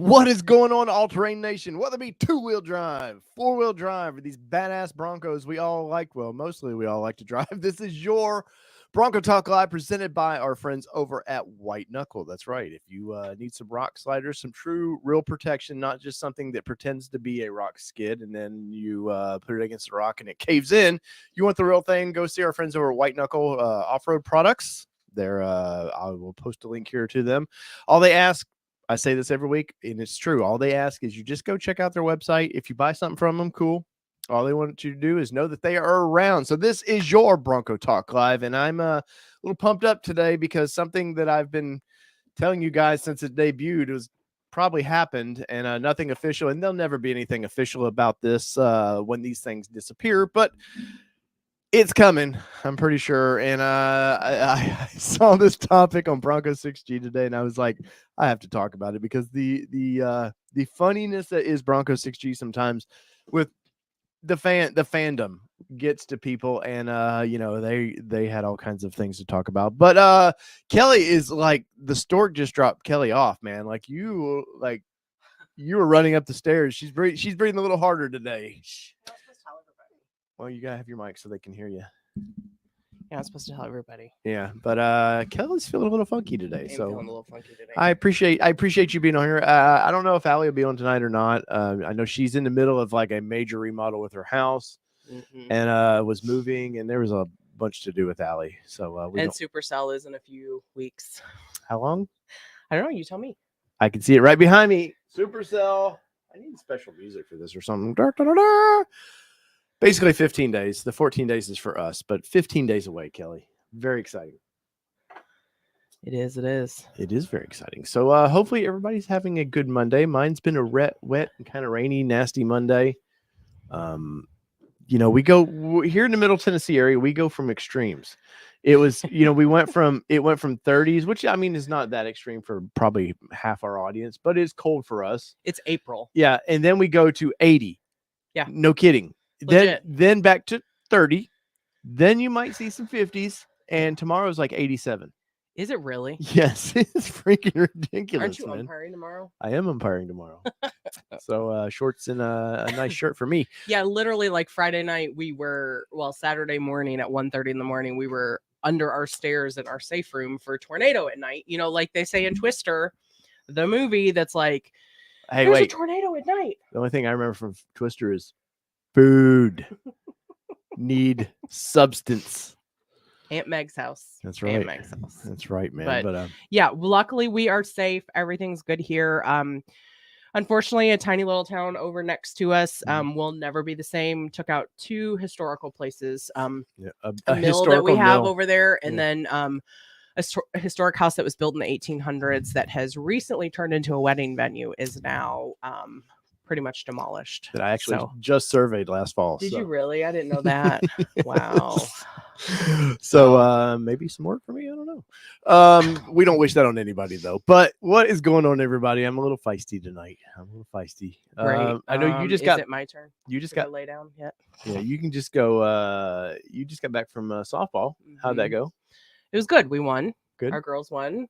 What is going on, All-Terrain Nation? Whether it be two-wheel drive, four-wheel drive, or these badass Broncos we all like, well, mostly we all like to drive. This is your Bronco Talk Live presented by our friends over at White Knuckle. That's right. If you need some rock sliders, some true, real protection, not just something that pretends to be a rock skid and then you put it against the rock and it caves in, you want the real thing, go see our friends over at White Knuckle Off-Road Products. I will post a link here to them. All they ask, I say this every week, and it's true. All they ask is you just go check out their website. If you buy something from them, cool. All they want you to do is know that they are around. So this is your Bronco Talk Live, and I'm a little pumped up today because something that I've been telling you guys since it debuted was probably happened, and nothing official, and there'll never be anything official about this when these things disappear, but it's coming, I'm pretty sure. And I saw this topic on Bronco 6G today, and I was like, I have to talk about it because the funniness that is Bronco 6G sometimes with the fandom gets to people, and they had all kinds of things to talk about. But Kelly is like, the stork just dropped Kelly off, man. Like you were running up the stairs. She's breathing a little harder today. Well, you gotta have your mic so they can hear you. Yeah, I'm supposed to tell everybody. Yeah, but Kelly's feeling a little funky today. Feeling a little funky today. I appreciate you being on here. I don't know if Allie will be on tonight or not. I know she's in the middle of like a major remodel with her house, and was moving, and there was a bunch to do with Allie. So Supercell is in a few weeks. How long? I don't know. You tell me. I can see it right behind me. Supercell. I need special music for this or something. Da, da, da, da. Basically 15 days. The 14 days is for us, but 15 days away, Kelly. Very exciting. It is. It is. It is very exciting. So hopefully everybody's having a good Monday. Mine's been a wet and kind of rainy, nasty Monday. We go here in the Middle Tennessee area. We go from extremes. It was, it went from 30s, which I mean is not that extreme for probably half our audience, but it's cold for us. It's April. Yeah, and then we go to 80. Yeah, no kidding. Legit. Then back to 30. Then you might see some 50s, and tomorrow's like 87. Is it really? Yes, it's freaking ridiculous. Aren't you man. umpiring tomorrow? I am umpiring tomorrow. So shorts and a nice shirt for me. Yeah, literally like Friday night Saturday morning at 1:30 in the morning, we were under our stairs in our safe room for a tornado at night. Like they say in Twister, the movie that's like, hey, there's wait. a tornado at night. The only thing I remember from Twister is food. Need substance. Aunt Meg's house. That's right. Aunt Meg's house. That's right, man. But yeah, luckily we are safe. Everything's good here. Unfortunately, a tiny little town over next to us will never be the same. Took out two historical places. A mill that we have over there, and then a historic house that was built in the 1800s that has recently turned into a wedding venue is now pretty much demolished. That I actually just surveyed last fall. Did you really? I didn't know that. Wow. So maybe some work for me. I don't know. We don't wish that on anybody though. But what is going on, everybody? I'm a little feisty tonight. Great. I know you just got. Is it my turn? You just got lay down yet? Yeah, you can just go. You just got back from softball. How'd that go? It was good. We won. Good. Our girls won.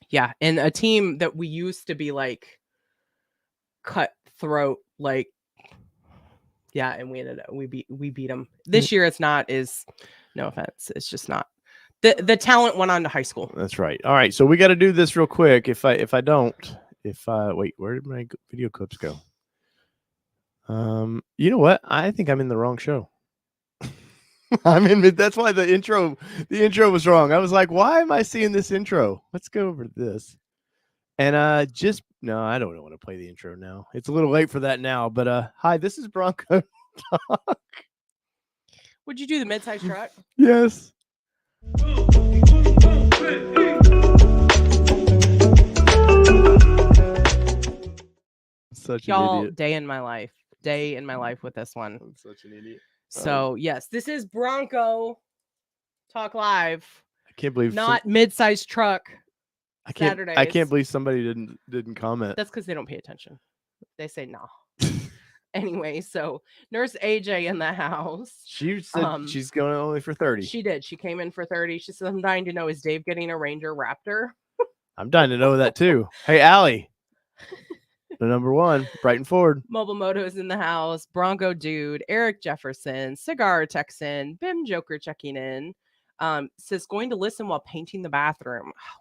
Yeah, and a team that we used to be like cutthroat, like. Yeah, and we beat them. This year no offense, it's just not. The talent went on to high school. That's right. All right, so we got to do this real quick. Wait, where did my video clips go? You know what? I think I'm in the wrong show. That's why the intro was wrong. I was like, why am I seeing this intro? Let's go over this. And no, I don't want to play the intro now. It's a little late for that now. But hi, this is Bronco Talk. Would you do the mid-size truck? Yes. Such an idiot. Day in my life with this one. I'm such an idiot. So yes, this is Bronco Talk Live. I can't believe not mid-size truck. I can't believe somebody didn't comment. That's because they don't pay attention. They say no. Anyway, so Nurse AJ in the house. She said she's going only for 30. She did. She came in for 30. She said, I'm dying to know, is Dave getting a Ranger Raptor? I'm dying to know that too. Hey, Allie, The number one, Brighton Ford. Mobile Moto is in the house. Bronco Dude, Eric Jefferson, Cigar Texan, Bim Joker checking in. Says going to listen while painting the bathroom. Oh,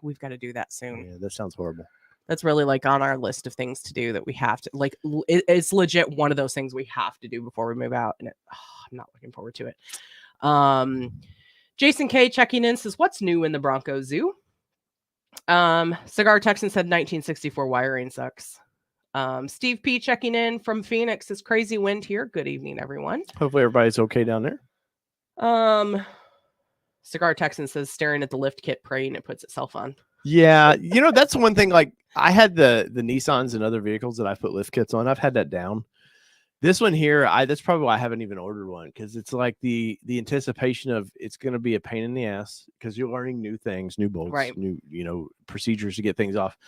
we've got to do that soon. Yeah, that sounds horrible. That's really like on our list of things to do that we have to like. It's legit one of those things we have to do before we move out, and I'm not looking forward to it. Jason K checking in says, "What's new in the Bronco Zoo?" Cigar Texan said 1964 wiring sucks. Steve P checking in from Phoenix says crazy wind here. Good evening, everyone. Hopefully everybody's okay down there. Cigar Texan says staring at the lift kit, praying it puts itself on. Yeah, that's one thing. Like I had the Nissans and other vehicles that I put lift kits on. I've had that down. This one here, that's probably why I haven't even ordered one, because it's like the anticipation of it's going to be a pain in the ass because you're learning new things, new bolts, right, new procedures to get things off.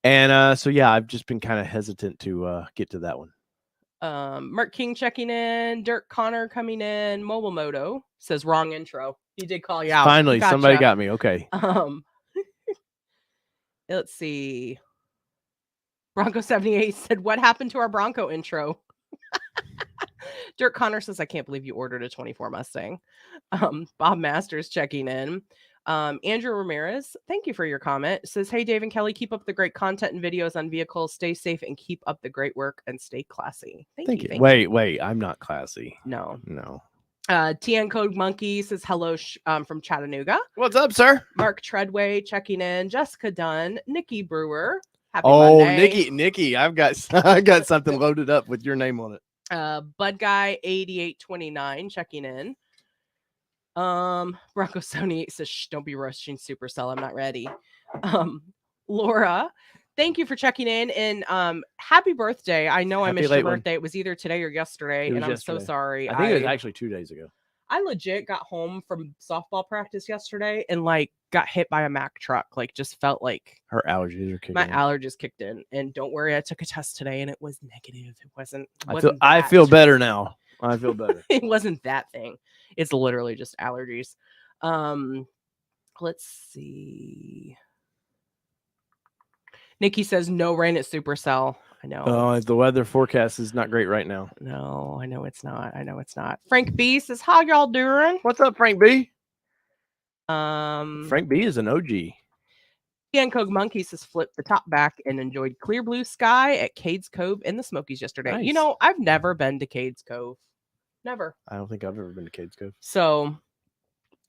And so yeah, I've just been kind of hesitant to get to that one. Mark King checking in, Dirk Connor coming in, Mobile Moto says wrong intro. He did call you out. Finally, somebody got me. Okay. Let's see. Bronco 78 said, "What happened to our Bronco intro?" Dirk Connor says, "I can't believe you ordered a 24 Mustang." Bob Masters checking in. Andrew Ramirez, thank you for your comment. Says, "Hey, Dave and Kelly, keep up the great content and videos on vehicles. Stay safe and keep up the great work and stay classy." Thank you. Wait, I'm not classy. No. TN Code Monkey says hello from Chattanooga. What's up, sir? Mark Treadway checking in. Jessica Dunn, Nikki Brewer. Happy Monday. Nikki, I've got something loaded up with your name on it. Bud Guy 8829 checking in. Bronco Sony says, "Shh, don't be rushing Supercell. I'm not ready." Laura, thank you for checking in, and happy birthday. I know I missed your birthday. It was either today or yesterday, and I'm so sorry. I think it was actually 2 days ago. I legit got home from softball practice yesterday and like got hit by a Mack truck. Like just felt like her allergies are kicking my in. allergies kicked in. And don't worry, I took a test today and it was negative. It wasn't I feel better now. I feel better. It wasn't that thing. It's literally just allergies. Let's see. Nikki says no rain at Supercell. I know. Oh, the weather forecast is not great right now. No, I know it's not. Frank B says, "How y'all doing?" What's up, Frank B? Frank Frank B is an OG. Ian Cog Monkey says, "Flip the top back and enjoyed clear blue sky at Cades Cove in the Smokies yesterday." Nice. I've never been to Cades Cove. Never. I don't think I've ever been to Cades Cove. So,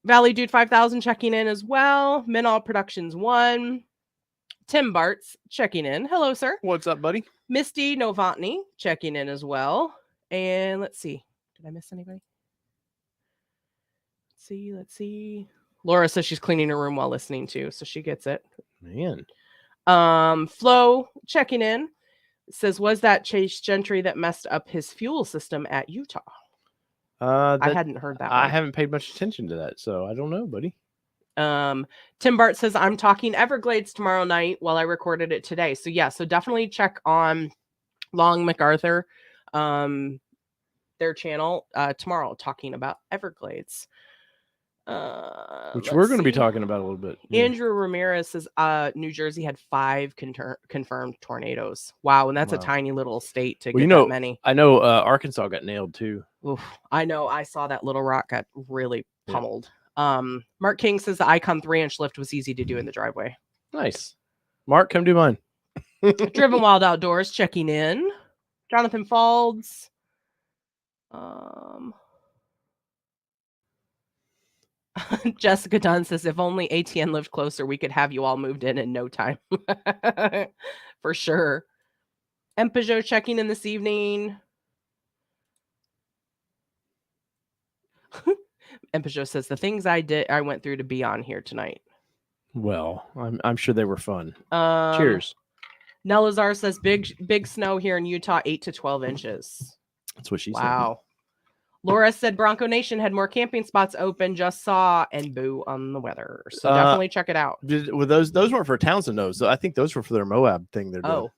Valley Dude 5000 checking in as well. Minall Productions 1. Tim Bartz checking in. Hello, sir. What's up, buddy? Misty Novotny checking in as well. And let's see. Did I miss anybody? Let's see. Laura says she's cleaning her room while listening to, so she gets it. Man. Flo checking in. Says, "Was that Chase Gentry that messed up his fuel system at Utah?" I hadn't heard that. I haven't paid much attention to that, so I don't know, buddy. Tim Bart says, "I'm talking Everglades tomorrow night while I recorded it today." So yeah, so definitely check on Long MacArthur, their channel tomorrow, talking about Everglades. Which we're going to be talking about a little bit. Andrew Ramirez says New Jersey had 5 confirmed tornadoes. Wow, and that's a tiny little state to get that many. I know Arkansas got nailed too. Oof, I know. I saw that Little Rock got really pummeled. Mark King says the Icon 3-inch lift was easy to do in the driveway. Nice. Mark, come do mine. Driven Wild Outdoors checking in. Jonathan Falds. Jessica Dunn says, "If only ATN lived closer, we could have you all moved in no time." For sure. And Peugeot checking in this evening. And Peugeot says, "The things I went through to be on here tonight." Well, I'm sure they were fun. Cheers. Nelazar says, big snow here in Utah, 8 to 12 inches. That's what she said. Wow. Laura said Bronco Nation had more camping spots open, just saw, and boo on the weather. So definitely check it out. Those weren't for Townsend, though. So I think those were for their Moab thing they're doing.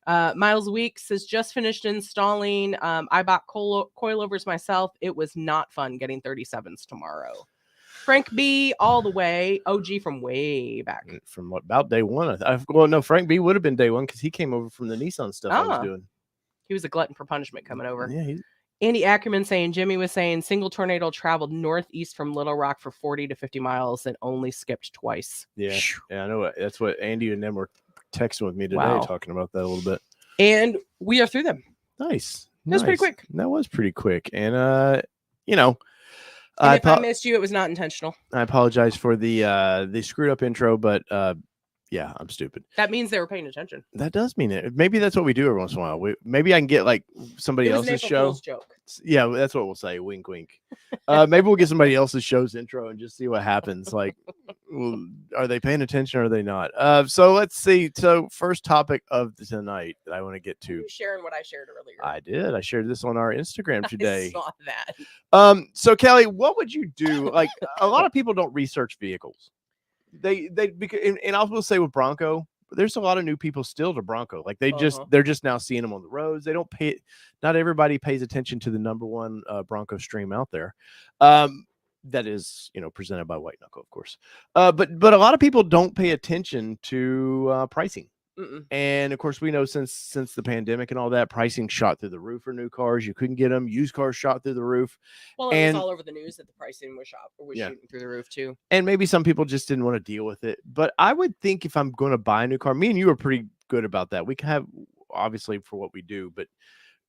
Miles Weeks has just finished installing. I bought coilovers myself. It was not fun getting 37s tomorrow. Frank B all the way. OG from way back. From about day one. Well, no, Frank B would have been day one because he came over from the Nissan stuff I was doing. He was a glutton for punishment coming over. Yeah. Andy Ackerman saying, Jimmy was saying, single tornado traveled northeast from Little Rock for 40 to 50 miles and only skipped twice. Yeah. Yeah, I know. That's what Andy and them were texting with me today, talking about that a little bit. And we are through them. Nice. That was pretty quick. That was pretty quick. And, you know, and if I missed you, it was not intentional. I apologize for the screwed up intro, but yeah, I'm stupid. That means they were paying attention. That does mean it. Maybe that's what we do every once in a while. Maybe I can get like somebody else's show. Joke. Yeah, that's what we'll say. Wink, wink. Maybe we'll get somebody else's show's intro and just see what happens. Like, are they paying attention or are they not? So let's see. So first topic of tonight that I want to get to. You sharing what I shared earlier. I did. I shared this on our Instagram today. I saw that. So Kelly, what would you do? Like, a lot of people don't research vehicles. And I will say with Bronco, there's a lot of new people still to Bronco. Like they're just now seeing them on the roads. They don't pay. Not everybody pays attention to the number one Bronco stream out there. That is, presented by White Knuckle, of course. But a lot of people don't pay attention to pricing. And of course, we know since the pandemic and all that, pricing shot through the roof for new cars. You couldn't get them. Used cars shot through the roof. Well, it was all over the news that the pricing was shooting through the roof too. And maybe some people just didn't want to deal with it. But I would think if I'm going to buy a new car, me and you are pretty good about that. We can have, obviously, for what we do, but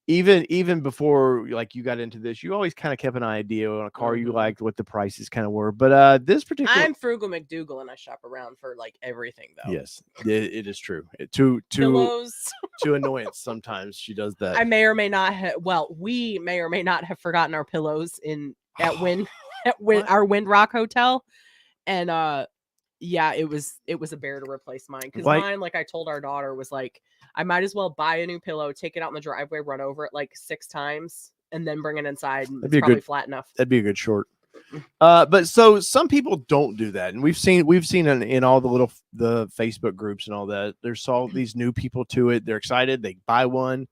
even before like you got into this, you always kind of kept an idea on a car you liked, what the prices kind of were. But this particular, I'm frugal McDougal and I shop around for like everything though. Yes, it is true. To annoyance sometimes she does that. I may or may not have. Well, we may or may not have forgotten our pillows at our Windrock Hotel, and yeah, it was a bear to replace mine because mine, like I told our daughter, was like, I might as well buy a new pillow, take it out in the driveway, run over it like 6 times, and then bring it inside. And it's probably flat enough. That'd be a good short. But so some people don't do that, and we've seen in all the Facebook groups and all that. There's all these new people to it. They're excited. They buy one,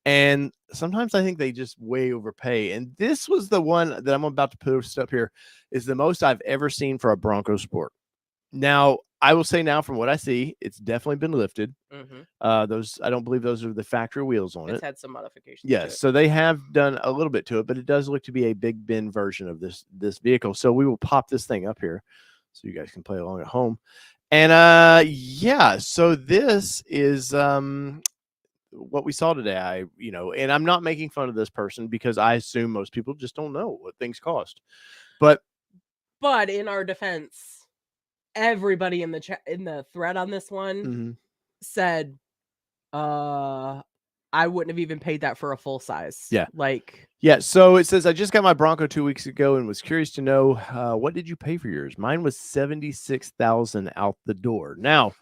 and sometimes I think they just way overpay. And this was the one that I'm about to post up here is the most I've ever seen for a Bronco Sport. Now, I will say now from what I see, it's definitely been lifted. Those, I don't believe those are the factory wheels on it. It's had some modifications. Yes, so they have done a little bit to it, but it does look to be a Big Ben version of this vehicle. So we will pop this thing up here so you guys can play along at home. And yeah, so this is what we saw today. And I'm not making fun of this person because I assume most people just don't know what things cost. But in our defense, everybody in the thread on this one said, I wouldn't have even paid that for a full size. Yeah. Yeah. So it says, I just got my Bronco 2 weeks ago and was curious to know, what did you pay for yours? Mine was $76,000 out the door. Now,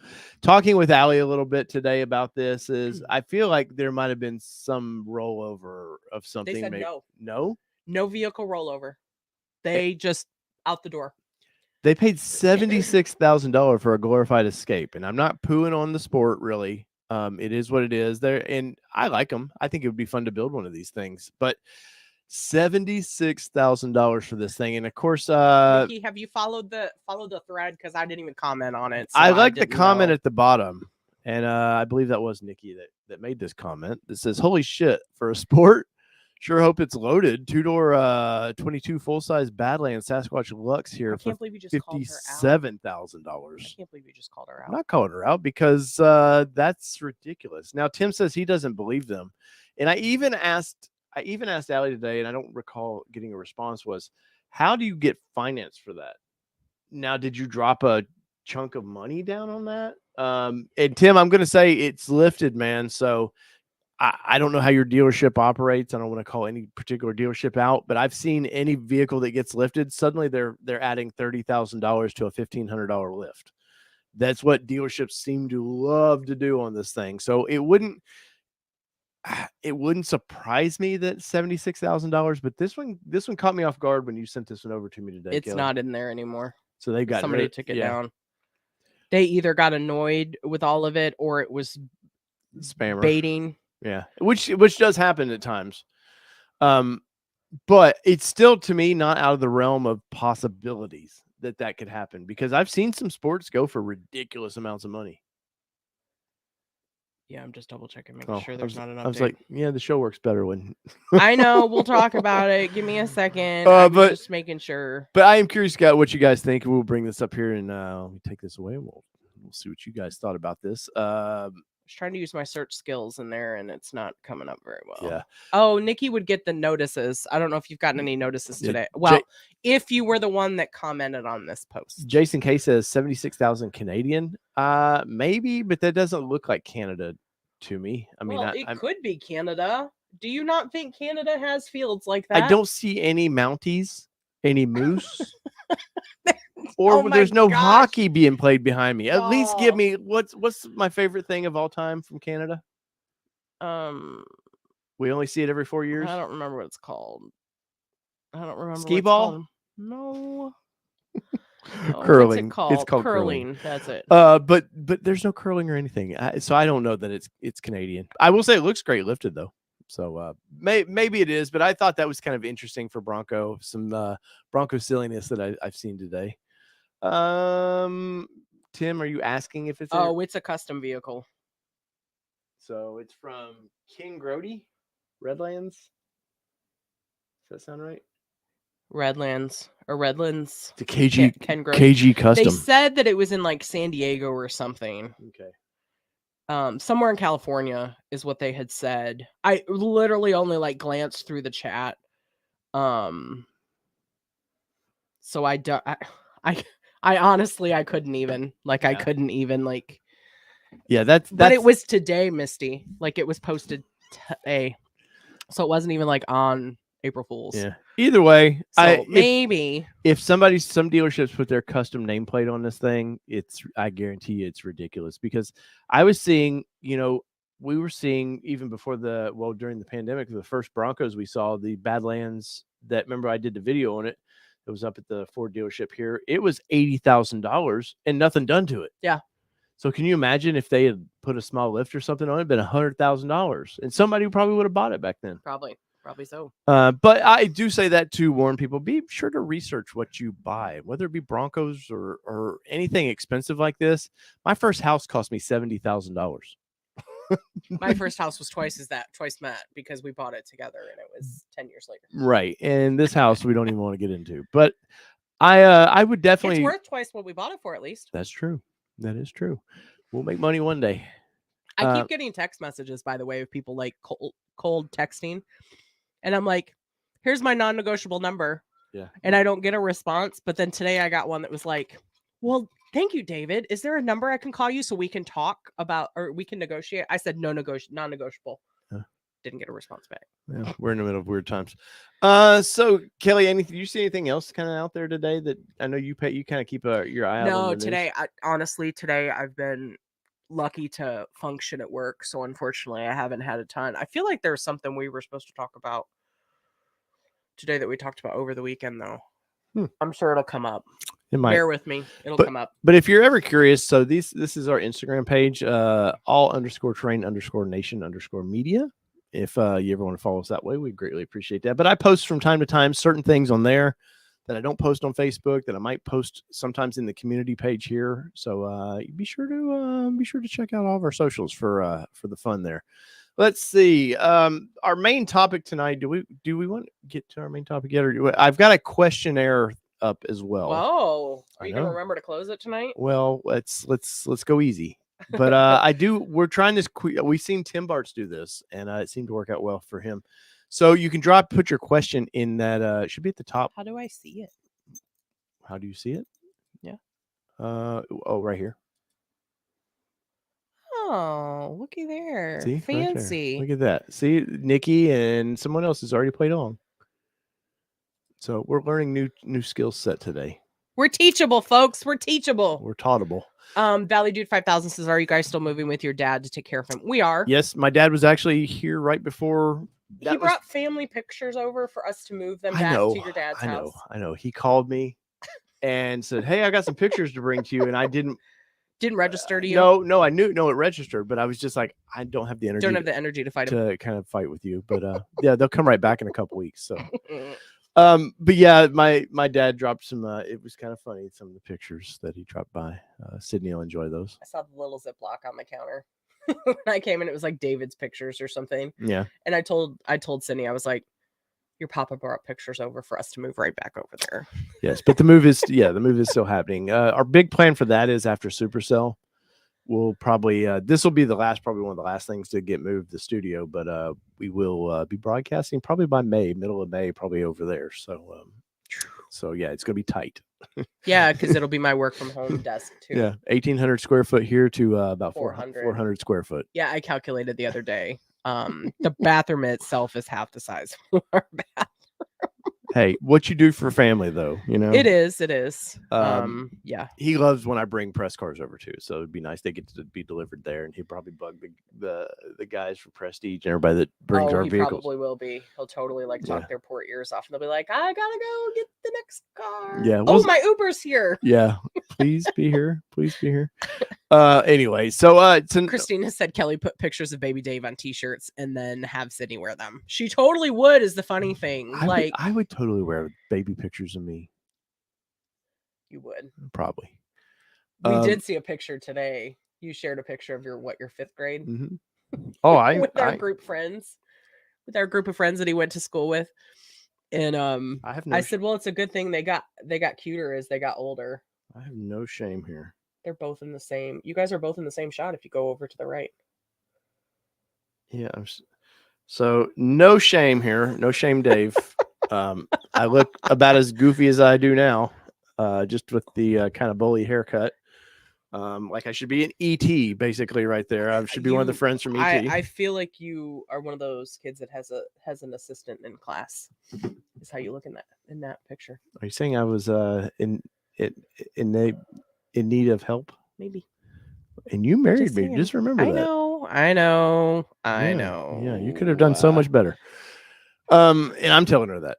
talking with Allie a little bit today about this is I feel like there might've been some rollover of something. They said no vehicle rollover. They just out the door. They paid $76,000 for a glorified Escape, and I'm not pooing on the Sport, really. It is what it is. And I like them. I think it would be fun to build one of these things. But $76,000 for this thing, and of course, Ricky, have you followed the thread? Because I didn't even comment on it. So I like the comment at the bottom, and I believe that was Nikki that made this comment. That says, "Holy shit for a Sport." Sure hope it's loaded. 2-door 22 full-size Badlands Sasquatch Lux here for $57,000. I can't believe you just called her out. I'm not calling her out because that's ridiculous. Now Tim says he doesn't believe them, and I even asked Allie today, and I don't recall getting a response. Was how do you get finance for that? Now, did you drop a chunk of money down on that? And Tim, I'm going to say it's lifted, man. So. I don't know how your dealership operates. I don't want to call any particular dealership out, but I've seen any vehicle that gets lifted, suddenly they're adding $30,000 to a $1,500 lift. That's what dealerships seem to love to do on this thing. So it wouldn't surprise me that $76,000, but this one caught me off guard when you sent this one over to me today. It's not in there anymore. So they got somebody took it down. They either got annoyed with all of it or it was spammer baiting. Yeah, which does happen at times. But it's still, to me, not out of the realm of possibilities that could happen, because I've seen some sports go for ridiculous amounts of money. Yeah, I'm just double checking, making sure there's not an update. I was like, yeah, the show works better when. I know. We'll talk about it. Give me a second. I was just making sure. But I am curious, what you guys think. We'll bring this up here and let me take this away. We'll see what you guys thought about this. I was trying to use my search skills in there, and it's not coming up very well. Yeah. Oh, Nikki would get the notices. I don't know if you've gotten any notices today. Well, if you were the one that commented on this post. Jason K says 76,000 Canadian. Maybe, but that doesn't look like Canada to me. I mean, it could be Canada. Do you not think Canada has fields like that? I don't see any Mounties, any moose. Or there's no hockey being played behind me. At least give me what's my favorite thing of all time from Canada? We only see it every 4 years. I don't remember what it's called. I don't remember. Skee ball? No. Curling. It's called curling. That's it. But there's no curling or anything. So I don't know that it's Canadian. I will say it looks great lifted though. So maybe it is, but I thought that was kind of interesting for Bronco. Some Bronco silliness that I've seen today. Tim, are you asking if it's? It's a custom vehicle. So it's from King Grody, Redlands. Does that sound right? Redlands. The KG Ken Grody. KG custom. They said that it was in like San Diego or something. Okay. Somewhere in California is what they had said. I literally only like glanced through the chat. So I honestly I couldn't even Yeah, that's. But it was today, Misty. Like it was posted today, so it wasn't even like on April Fool's. Yeah. Either way, so maybe if some dealerships put their custom nameplate on this thing, I guarantee you it's ridiculous, because I was seeing, we were seeing even before during the pandemic, the first Broncos we saw, the Badlands that, remember I did the video on it. It was up at the Ford dealership here. It was $80,000 and nothing done to it. Yeah. So can you imagine if they had put a small lift or something on it, been $100,000, and somebody probably would have bought it back then. Probably so. But I do say that to warn people: be sure to research what you buy, whether it be Broncos or anything expensive like this. My first house cost me $70,000. My first house was twice that, because we bought it together and it was 10 years later. Right. And this house we don't even want to get into. But I would definitely. It's worth twice what we bought it for, at least. That's true. That is true. We'll make money one day. I keep getting text messages, by the way, of people like cold texting. And I'm like, here's my non-negotiable number. Yeah. And I don't get a response. But then today I got one that was like, well, thank you, David. Is there a number I can call you so we can talk about, or we can negotiate? I said non-negotiable. Didn't get a response back. Yeah, we're in the middle of weird times. So Kelly, you see anything else kind of out there today that I know you kind of keep your eye out on? No, today I've been lucky to function at work, so unfortunately I haven't had a ton. I feel like there's something we were supposed to talk about today that we talked about over the weekend, though. I'm sure it'll come up. It might. Bear with me. It'll come up. But if you're ever curious, so this is our Instagram page, all_terrain_nation_media. If you ever want to follow us that way, we'd greatly appreciate that. But I post from time to time certain things on there that I don't post on Facebook, that I might post sometimes in the community page here. So be sure to check out all of our socials for the fun there. Let's see. Our main topic tonight. Do we want to get to our main topic yet? Or I've got a questionnaire up as well. Whoa! Are you gonna remember to close it tonight? Well, let's go easy. But we're trying this. We've seen Tim Bartz do this, and it seemed to work out well for him. So you can put your question in that. It should be at the top. How do I see it? How do you see it? Yeah. Right here. Oh, looky there. See? Fancy. Right there. Look at that. See, Nikki and someone else has already played along. So we're learning new skill set today. We're teachable, folks. We're teachable. We're taughtable. Valley Dude 5000 says, "Are you guys still moving with your dad to take care of him?" We are. Yes, my dad was actually here right before. He brought family pictures over for us to move them back to your dad's house. I know. He called me and said, "Hey, I got some pictures to bring to you," and I didn't Didn't register to you? No, I knew. No, it registered, but I was just like, I don't have the energy. Don't have the energy to fight him. To kind of fight with you, but yeah, they'll come right back in a couple weeks. So, but yeah, my dad dropped some. It was kind of funny, some of the pictures that he dropped by. Sydney will enjoy those. I saw the little Ziploc on the counter when I came in. It was like David's pictures or something. Yeah, and I told Sydney, I was like, your papa brought pictures over for us to move right back over there. Yes, but the move is still happening. Our big plan for that is after Supercell. We'll probably this will be probably one of the last things to get moved, the studio, but we will be broadcasting probably by middle of May, probably over there. So yeah, it's gonna be tight. Yeah, because it'll be my work from home desk too. Yeah, 1,800 square foot here to about 400 square foot. Yeah, I calculated the other day. The bathroom itself is half the size of our bathroom. Hey, what you do for family, though, you know? It is. Yeah. He loves when I bring press cars over, too. So it'd be nice. They get to be delivered there. And he'd probably bug the guys for Prestige and everybody that brings our vehicles. He probably will be. He'll totally talk their poor ears off. And they'll be like, I gotta go get the next car. Yeah. Oh, my Uber's here. Yeah. Please be here. Please be here. Anyway, so Christina said Kelly put pictures of baby Dave on t-shirts and then have Sydney wear them. She totally would, is the funny thing. I would totally wear baby pictures of me. You would probably. We did see a picture today. You shared a picture of your 5th grade. Mm-hmm. Oh, with our group friends, with our group of friends that he went to school with. And I said, well, it's a good thing they got cuter as they got older. I have no shame here. They're both in the same. You guys are both in the same shot if you go over to the right. Yeah. So no shame here. No shame, Dave. I look about as goofy as I do now, just with the kind of bully haircut. Like I should be an ET basically right there. I should be one of the friends from ET. I feel like you are one of those kids that has an assistant in class. Is how you look in that picture. Are you saying I was in need of help? Maybe. And you married me. Just remember that. I know. Yeah, you could have done so much better. And I'm telling her that.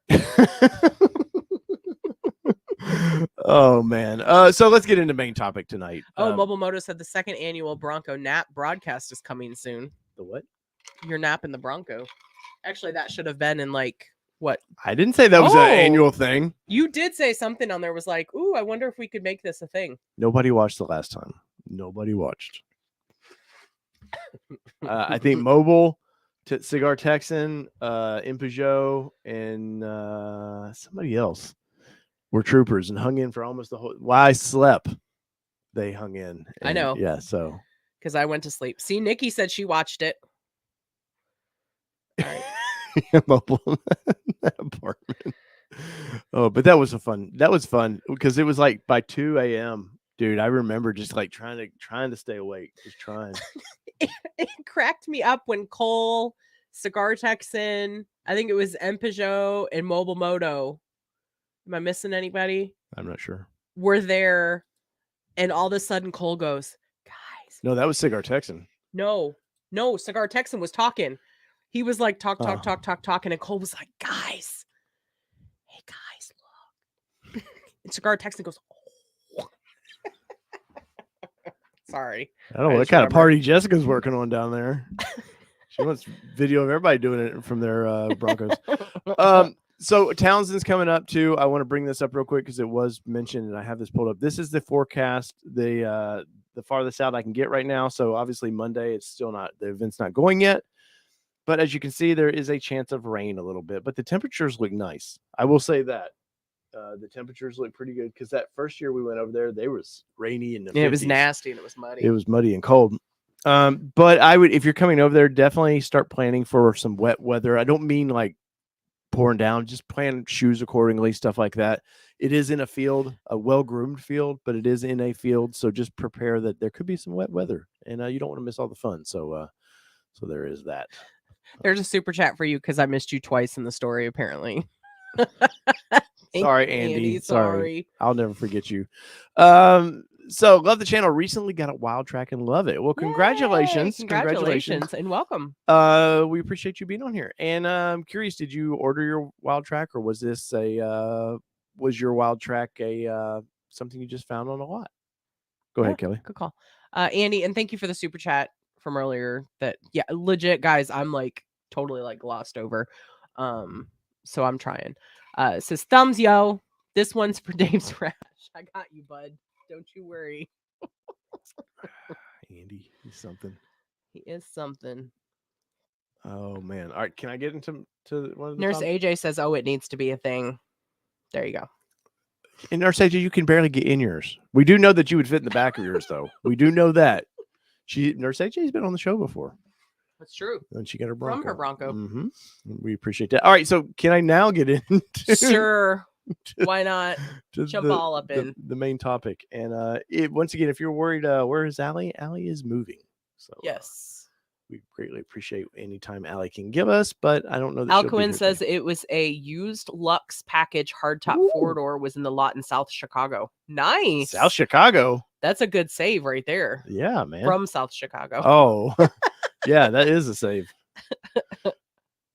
Oh man. So let's get into main topic tonight. Mobile Moto said the 2nd annual Bronco Nap broadcast is coming soon. The what? Your nap in the Bronco. Actually, that should have been in what? I didn't say that was an annual thing. You did say something on there was like, ooh, I wonder if we could make this a thing. Nobody watched the last time. Nobody watched. I think Mobile, Cigar Texan, Peugeot, and somebody else were troopers and hung in for almost the whole. While I slept, they hung in. I know. Yeah, so. Because I went to sleep. See, Nikki said she watched it. All right. Mobile apartment. Oh, but that was fun because it was like by 2 a.m. Dude, I remember just like trying to stay awake, just trying. It cracked me up when Cole, Cigar Texan, I think it was Peugeot and Mobile Moto. Am I missing anybody? I'm not sure. We're there, and all of a sudden Cole goes, guys. No, that was Cigar Texan. No, Cigar Texan was talking. He was like talking, and Cole was like, guys. Hey guys, look. And Cigar Texan goes, oh. Sorry. I don't know what kind of party Jessica's working on down there. She wants video of everybody doing it from their Broncos. So Townsend's coming up too. I want to bring this up real quick because it was mentioned and I have this pulled up. This is the forecast, the farthest out I can get right now. So obviously Monday, it's still not, the event's not going yet. But as you can see, there is a chance of rain a little bit, but the temperatures look nice. I will say that. The temperatures look pretty good because that first year we went over there, they was rainy and it was nasty and it was muddy. It was muddy and cold. But I would, if you're coming over there, definitely start planning for some wet weather. I don't mean like pouring down, just plan shoes accordingly, stuff like that. It is in a field, a well-groomed field, but it is in a field. So just prepare that there could be some wet weather and you don't want to miss all the fun. So there is that. There's a super chat for you because I missed you twice in the story, apparently. Sorry, Andy. Sorry. I'll never forget you. So love the channel. Recently got a wild track and love it. Well, congratulations. Yay! Congratulations and welcome. We appreciate you being on here. And I'm curious, did you order your wild track or was this was your wild track something you just found on a lot? Go ahead, Kelly. Good call. Andy, and thank you for the super chat from earlier. That legit guys, I'm like totally like glossed over. So I'm trying. It says thumbs, yo. This one's for Dave's rash. I got you, bud. Don't you worry. Andy, he's something. He is something. Oh man. All right, can I get into one of the Nurse AJ says, "Oh, it needs to be a thing." There you go. And Nurse AJ, you can barely get in yours. We do know that you would fit in the back of yours, though. We do know that. Nurse AJ's been on the show before. That's true. And she got her Bronco. From her Bronco. Mm-hmm. We appreciate that. All right, so can I now get into Sure. Why not? Jump all up in the main topic. And once again, if you're worried, where is Allie? Allie is moving. So yes. We greatly appreciate any time Allie can give us, but I don't know that Alcuin says it was a used Lux package hardtop four-door was in the lot in South Chicago. Nice. South Chicago. That's a good save right there. Yeah, man. From South Chicago. Oh, yeah, that is a save.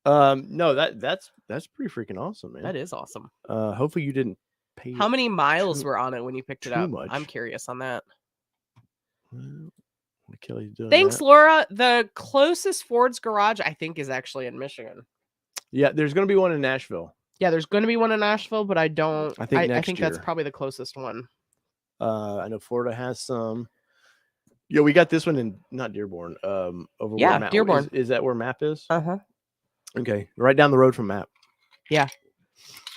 No, that's pretty freaking awesome, man. That is awesome. Hopefully you didn't pay. How many miles were on it when you picked it up? Much. I'm curious on that. Well, Kelly's doing Thanks, that. Laura. The closest Ford's garage, I think, is actually in Michigan. Yeah, there's going to be one in Nashville. Yeah, there's going to be one in Nashville, but I don't. I think that's probably the closest one. I know Florida has some. Yeah, we got this one in not Dearborn. Over where Dearborn. Is that where Map is? Uh-huh. Okay, right down the road from Map. Yeah.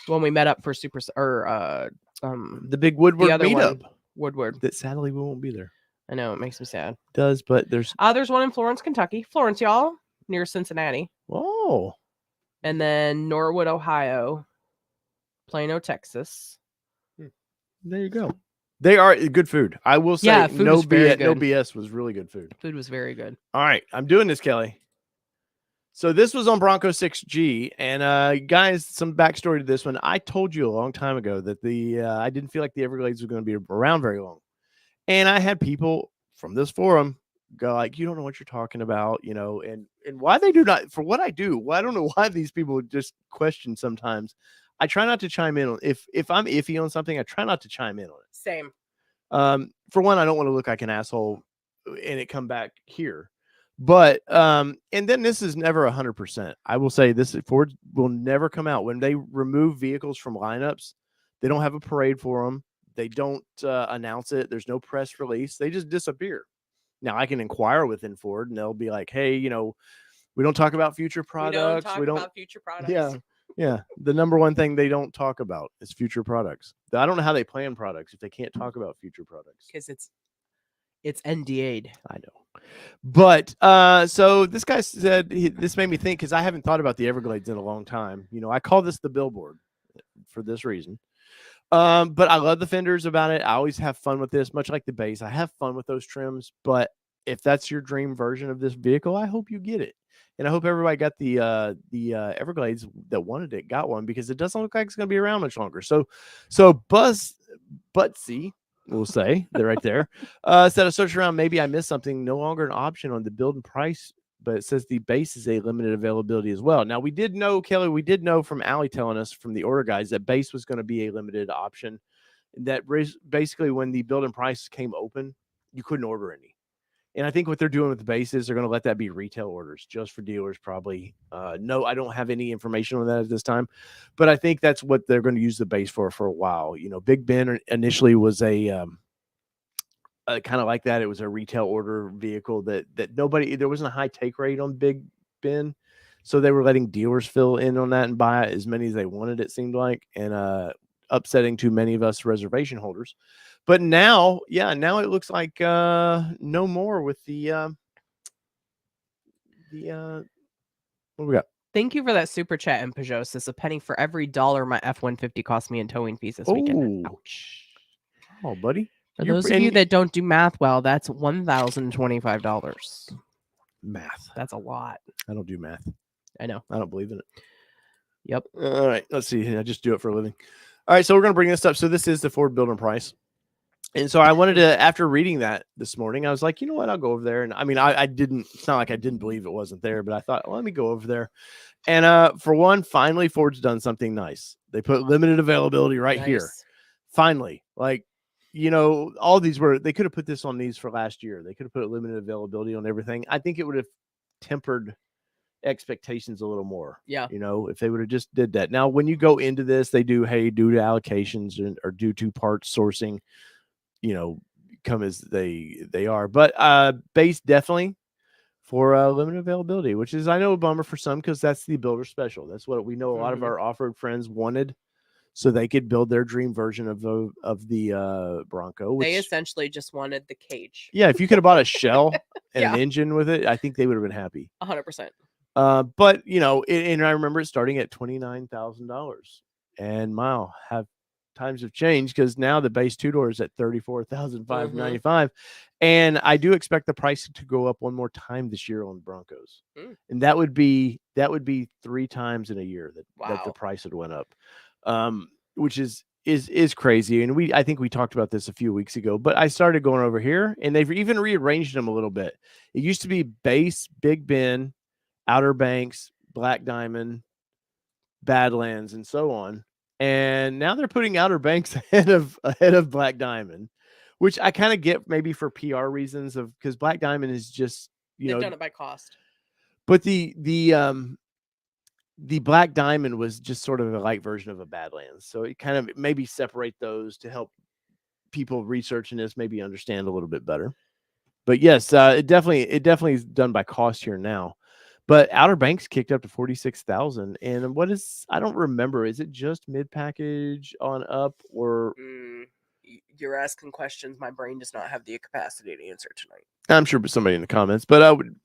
When we met up for the big Woodward meetup. Woodward. That sadly we won't be there. I know, it makes me sad. It does, but there's one in Florence, Kentucky. Florence, y'all, near Cincinnati. Oh. And then Norwood, Ohio. Plano, Texas. There you go. They are good food. I will say no BS was really good food. Food was very good. All right, I'm doing this, Kelly. So this was on Bronco 6G, and guys, some backstory to this one. I told you a long time ago that I didn't feel like the Everglades was going to be around very long. And I had people from this forum go like, you don't know what you're talking about, and why they do not, for what I do. Well, I don't know why these people just question sometimes. I try not to chime in on if I'm iffy on something, I try not to chime in on it. Same. For one, I don't want to look like an asshole and it come back here. But and then this is never 100%. I will say this: Ford will never come out when they remove vehicles from lineups. They don't have a parade for them. They don't announce it. There's no press release. They just disappear. Now I can inquire within Ford, and they'll be like, "Hey, we don't talk about future products. We don't talk about future products." Yeah. The number one thing they don't talk about is future products. I don't know how they plan products if they can't talk about future products. Because it's NDA'd. I know. But so this guy said this made me think, because I haven't thought about the Everglades in a long time. I call this the billboard for this reason. But I love the fenders about it. I always have fun with this, much like the base. I have fun with those trims. But if that's your dream version of this vehicle, I hope you get it. And I hope everybody got the Everglades that wanted it, got one, because it doesn't look like it's going to be around much longer. So Butsy, we'll say, they're right there. Said I searched around, maybe I missed something. No longer an option on the build and price, but it says the base is a limited availability as well. Now we did know, Kelly, from Allie telling us from the order guys that base was going to be a limited option. That basically when the build and price came open, you couldn't order any. And I think what they're doing with the bases, they're going to let that be retail orders just for dealers, probably. No, I don't have any information on that at this time, but I think that's what they're going to use the base for a while. Big Ben initially was a kind of like that. It was a retail order vehicle that there wasn't a high take rate on Big Ben, so they were letting dealers fill in on that and buy as many as they wanted. It seemed like, and upsetting to many of us reservation holders. But now it looks like no more with the what do we got? Thank you for that super chat, and Peugeot says a penny for every $1 my F-150 cost me in towing fees this weekend. Ouch. Oh, buddy. For those of you that don't do math well, that's $1,025. Math. That's a lot. I don't do math. I know. I don't believe in it. Yep. All right. Let's see. I just do it for a living. All right. So we're going to bring this up. So this is the Ford build and price. And so I wanted to, after reading that this morning, I was like, you know what? I'll go over there. And I mean, I didn't, it's not like I didn't believe it wasn't there, but I thought, well, let me go over there. And for one, finally, Ford's done something nice. They put limited availability right here. Finally, like, you know, all these were, they could have put this on these for last year. They could have put limited availability on everything. I think it would have tempered expectations a little more. Yeah. You know, if they would have just did that. Now, when you go into this, they do, hey, due to allocations or due to parts sourcing, you know, come as they are. But base definitely for limited availability, which is, I know, a bummer for some because that's the builder special. That's what we know a lot of our off-road friends wanted, so they could build their dream version of the Bronco. Which, they essentially just wanted the cage. yeah, if you could have bought a shell and Yeah. an engine with it, I think they would have been happy. 100%. But you know, and I remember it starting at $29,000, and wow, times have changed because now the base 2-door is at $34,595, and I do expect the price to go up one more time this year on Broncos, and that would be 3 times in a year that the price had went up, which is crazy. And I think we talked about this a few weeks ago, but I started going over here, and they've even rearranged them a little bit. It used to be base, Big Ben, Outer Banks, Black Diamond, Badlands, and so on. And now they're putting Outer Banks ahead of Black Diamond, which I kind of get, maybe for PR reasons, because Black Diamond is just, they've done it by cost. But the Black Diamond was just sort of a light version of a Badlands, so it kind of maybe separate those to help people researching this maybe understand a little bit better. But yes, it definitely is done by cost here now. But Outer Banks kicked up to 46,000, and what is, I don't remember. Is it just mid package on up, or you're asking questions my brain does not have the capacity to answer tonight? I'm sure somebody in the comments. But I would,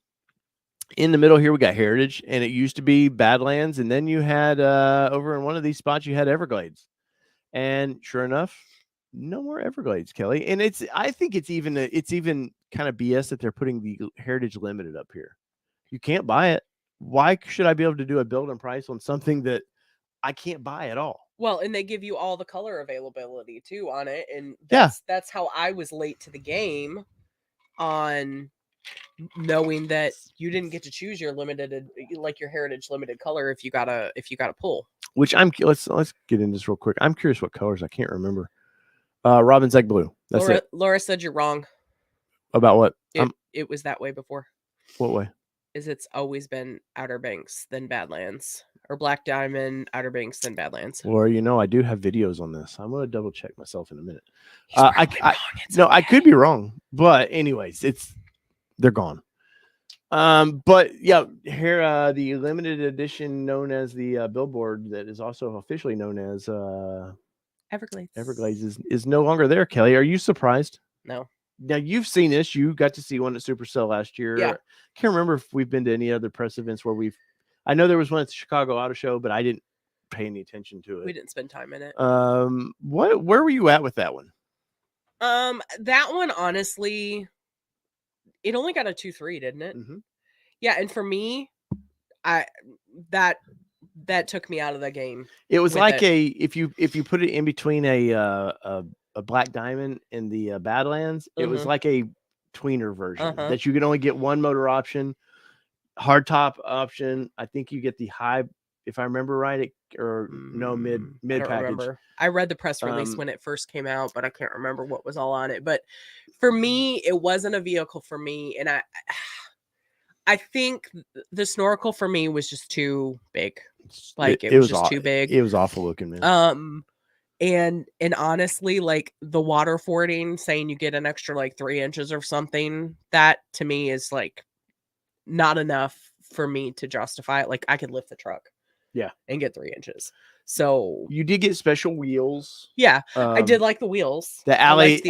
in the middle here we got Heritage, and it used to be Badlands, and then you had over in one of these spots you had Everglades, and sure enough, no more Everglades, Kelly. And I think it's even kind of BS that they're putting the Heritage Limited up here. You can't buy it. Why should I be able to do a build and price on something that I can't buy at all? Well, and they give you all the color availability too on it, and that's how I was late to the game, on knowing that you didn't get to choose your limited, like your Heritage Limited color if you got a pull. Which let's get into this real quick. I'm curious what colors. I can't remember. Robin's Egg Blue. That's it. Laura said you're wrong. About what? It was that way before. What way? It's always been Outer Banks, then Badlands, or Black Diamond, Outer Banks, then Badlands. Well, you know, I do have videos on this. I'm going to double check myself in a minute. I could be wrong, but anyways, they're gone. But yeah, here the limited edition known as the billboard, that is also officially known as Everglades. Everglades is no longer there. Kelly, are you surprised? No. Now, you've seen this. You got to see one at Supercell last year. Yeah. Can't remember if we've been to any other press events where I know there was one at the Chicago Auto Show, but I didn't pay any attention to it. We didn't spend time in it. Where were you at with that one? That one, honestly, it only got a 2.3, didn't it? Mm-hmm. Yeah, and for me, that took me out of the game. It was like if you put it in between a Black Diamond and the Badlands, it was like a tweener version that you could only get one motor option, hardtop option. I think you get the high, if I remember right, mid package. I read the press release when it first came out, but I can't remember what was all on it. But for me, it wasn't a vehicle for me, and I think the snorkel for me was just too big. Like it was just too big. It was awful looking, man. And honestly, like the water fording, saying you get an extra like 3 inches or something, that to me is like not enough for me to justify it. Like I could lift the truck, and get 3 inches. So you did get special wheels. Yeah, I did like the wheels. The alley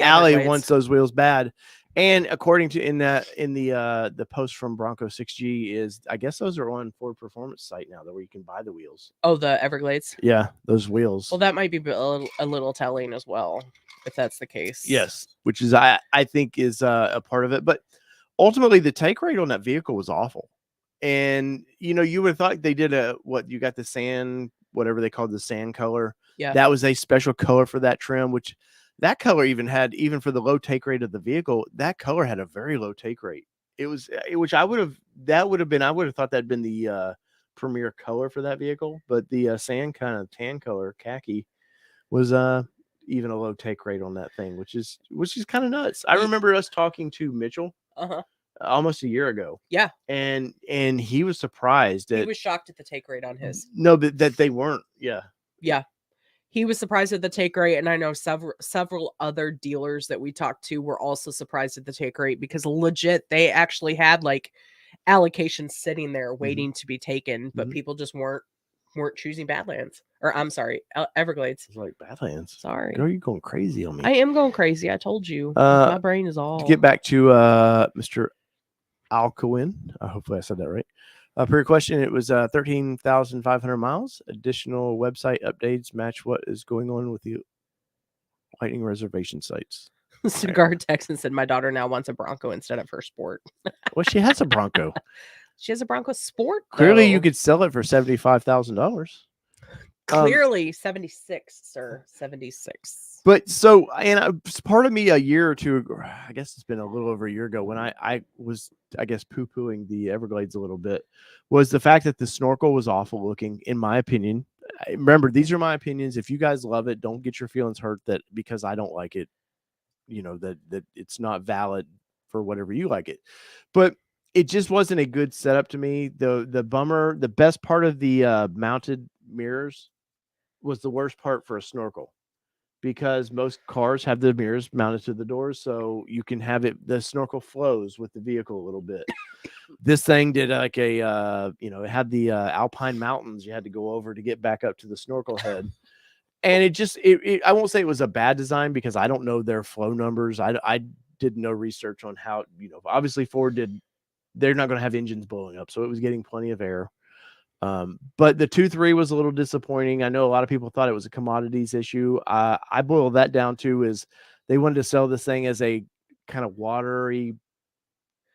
wants those wheels bad. And according to in the post from Bronco 6G is, I guess those are on Ford Performance site now, where you can buy the wheels. Oh, the Everglades. Yeah, those wheels. Well, that might be a little telling as well, if that's the case. Yes, which is I think is a part of it. But ultimately, the take rate on that vehicle was awful. And you know, you would have thought they did you got the sand, whatever they called the sand color. Yeah, that was a special color for that trim, which. That color even for the low take rate of the vehicle, that color had a very low take rate. Which I would have thought that'd been the premier color for that vehicle, but the sand kind of tan color, khaki, was even a low take rate on that thing, which is kind of nuts. I remember us talking to Mitchell almost a year ago. Yeah. And he was surprised that he was shocked at the take rate on his. No, that they weren't. Yeah. Yeah. He was surprised at the take rate, and I know several other dealers that we talked to were also surprised at the take rate because legit they actually had like allocations sitting there waiting to be taken, but people just weren't choosing Badlands, or I'm sorry, Everglades. It's like Badlands. Sorry, girl, you going crazy on me. I am going crazy. I told you, my brain is all. To get back to Mr. Alcoin, hopefully I said that right. Per your question, it was 13,500 miles. Additional website updates match what is going on with the Lightning reservation sites. Cigar Texan said, "My daughter now wants a Bronco instead of her Sport." Well, she has a Bronco. She has a Bronco Sport. Clearly, you could sell it for $75,000. Clearly, 76, sir, 76. But so, and part of me a year or two, I guess it's been a little over a year ago, when I was, I guess, poo-pooing the Everglades a little bit, was the fact that the snorkel was awful looking, in my opinion. Remember, these are my opinions. If you guys love it, don't get your feelings hurt that because I don't like it, that it's not valid for whatever you like it. But it just wasn't a good setup to me. The best part of the mounted mirrors was the worst part for a snorkel, because most cars have the mirrors mounted to the doors, so you can have the snorkel flows with the vehicle a little bit. This thing did like a, it had the Alpine mountains you had to go over to get back up to the snorkel head. And I won't say it was a bad design because I don't know their flow numbers. I did no research on how, obviously Ford they're not going to have engines blowing up, so it was getting plenty of air. But the 2.3 was a little disappointing. I know a lot of people thought it was a commodities issue. I boiled that down to is they wanted to sell this thing as a kind of watery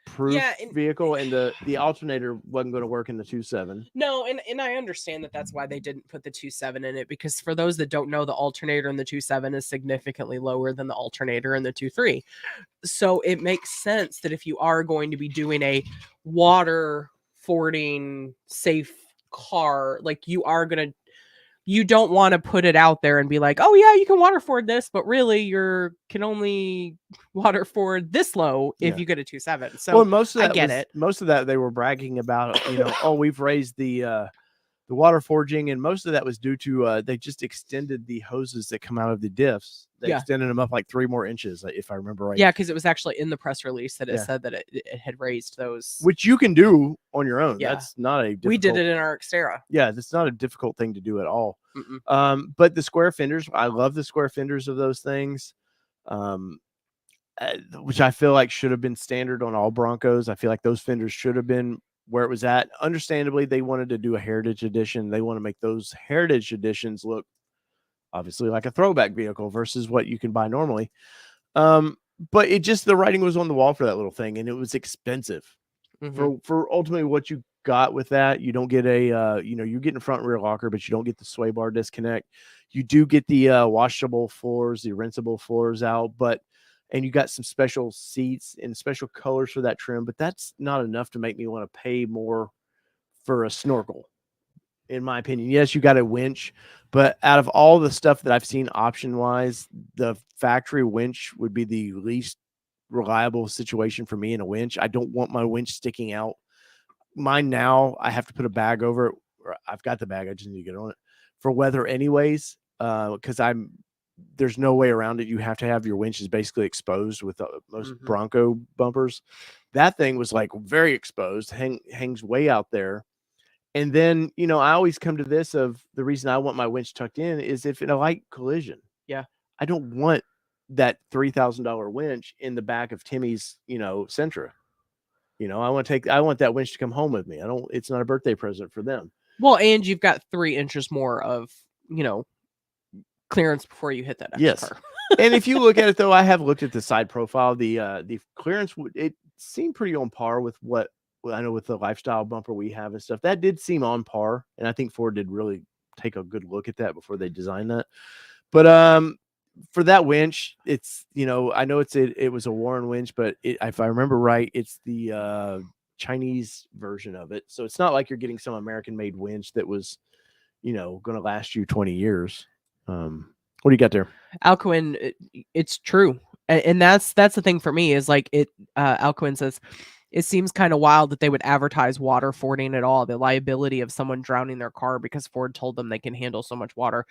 proof vehicle, and the alternator wasn't going to work in the 2.7. No, and I understand that that's why they didn't put the 2.7 in it, because for those that don't know, the alternator in the 2.7 is significantly lower than the alternator in the 2.3. So it makes sense that if you are going to be doing a water fording safe car, like you don't want to put it out there and be like, oh yeah, you can water ford this, but really you can only water ford this low if you get a 2.7. So most of that I get it. Most of that they were bragging about, oh, we've raised the water forging, and most of that was due to they just extended the hoses that come out of the diffs. They extended them up like 3 more inches, if I remember right. Yeah, because it was actually in the press release that it said that it had raised those, which you can do on your own. Yeah. That's not a difficult... We did it in our Xterra. Yeah, that's not a difficult thing to do at all. But the square fenders, I love the square fenders of those things, which I feel like should have been standard on all Broncos. I feel like those fenders should have been where it was at. Understandably, they wanted to do a heritage edition. They want to make those heritage editions look obviously like a throwback vehicle versus what you can buy normally. But the writing was on the wall for that little thing, and it was expensive for ultimately what you got with that. You don't get a, you're getting a front and rear locker, but you don't get the sway bar disconnect. You do get the washable floors, the rinsable floors out, and you got some special seats and special colors for that trim, but that's not enough to make me want to pay more for a snorkel, in my opinion. Yes, you got a winch, but out of all the stuff that I've seen option-wise, the factory winch would be the least reliable situation for me in a winch. I don't want my winch sticking out. Mine now, I have to put a bag over it. I've got the bag, I just need to get on it for weather anyways, because there's no way around it. You have to have your winches basically exposed with most Bronco bumpers. That thing was like very exposed, hangs way out there. And then, I always come to this of the reason I want my winch tucked in is if in a light collision. Yeah. I don't want that $3,000 winch in the back of Timmy's, Sentra. I want that winch to come home with me. It's not a birthday present for them. Well, and you've got 3 inches more of, clearance before you hit that extra car. And if you look at it though, I have looked at the side profile. The clearance, it seemed pretty on par with what I know with the lifestyle bumper we have and stuff. That did seem on par, and I think Ford did really take a good look at that before they designed that. But for that winch, it's I know it was a Warren winch, but if I remember right, it's the Chinese version of it. So it's not like you're getting some American made winch that was going to last you 20 years. What do you got there? Alcuin, it's true, and that's the thing for me is like it. Alcuin says it seems kind of wild that they would advertise water fording at all. The liability of someone drowning their car because Ford told them they can handle so much water.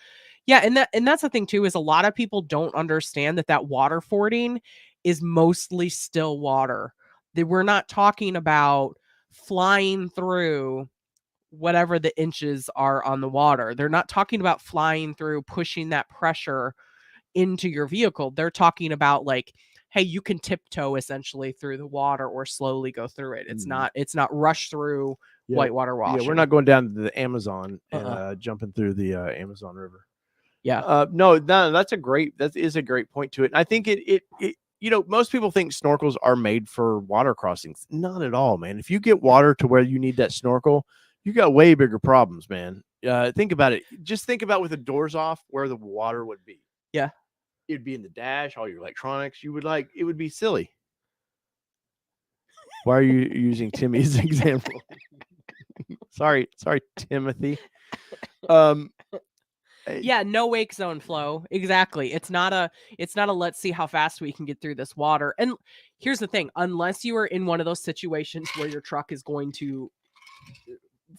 Yeah, and that's the thing too is a lot of people don't understand that water fording is mostly still water. That we're not talking about flying through whatever the inches are on the water. They're not talking about flying through, pushing that pressure into your vehicle. They're talking about like, hey, you can tiptoe essentially through the water or slowly go through it. It's not rush through whitewater washing. Yeah, we're not going down to the Amazon and jumping through the Amazon River. Yeah. No, that is a great point to it. And I think it most people think snorkels are made for water crossings. Not at all, man. If you get water to where you need that snorkel, you got way bigger problems, man. Think about it. Just think about with the doors off where the water would be. Yeah. It'd be in the dash, all your electronics. It would be silly. Why are you using Timmy's example? sorry, Timothy. Yeah, no wake zone flow. Exactly. It's not a let's see how fast we can get through this water. And here's the thing, unless you are in one of those situations where your truck is going to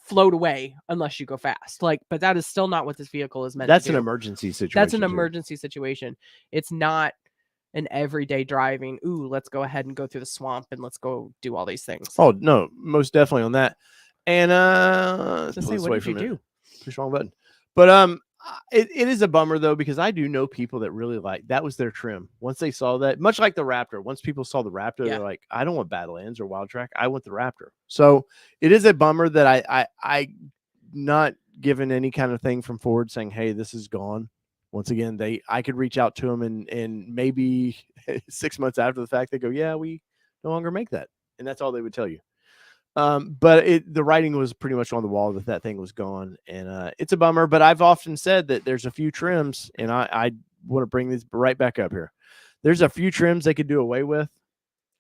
float away unless you go fast. But that is still not what this vehicle is meant to do. That's an emergency situation. That's an emergency situation. It's not an everyday driving. Ooh, let's go ahead and go through the swamp and let's go do all these things. Oh, no, most definitely on that. And say, what did you do? Push wrong button. But it is a bummer though, because I do know people that really that was their trim. Once they saw that, much like the Raptor, once people saw the Raptor, they're like, I don't want Badlands or Wild Track. I want the Raptor. So it is a bummer that I not given any kind of thing from Ford saying, hey, this is gone. Once again, I could reach out to them and maybe 6 months after the fact, they go, yeah, we no longer make that. And that's all they would tell you. But the writing was pretty much on the wall that thing was gone, and it's a bummer. But I've often said that there's a few trims, and I want to bring this right back up here. There's a few trims they could do away with,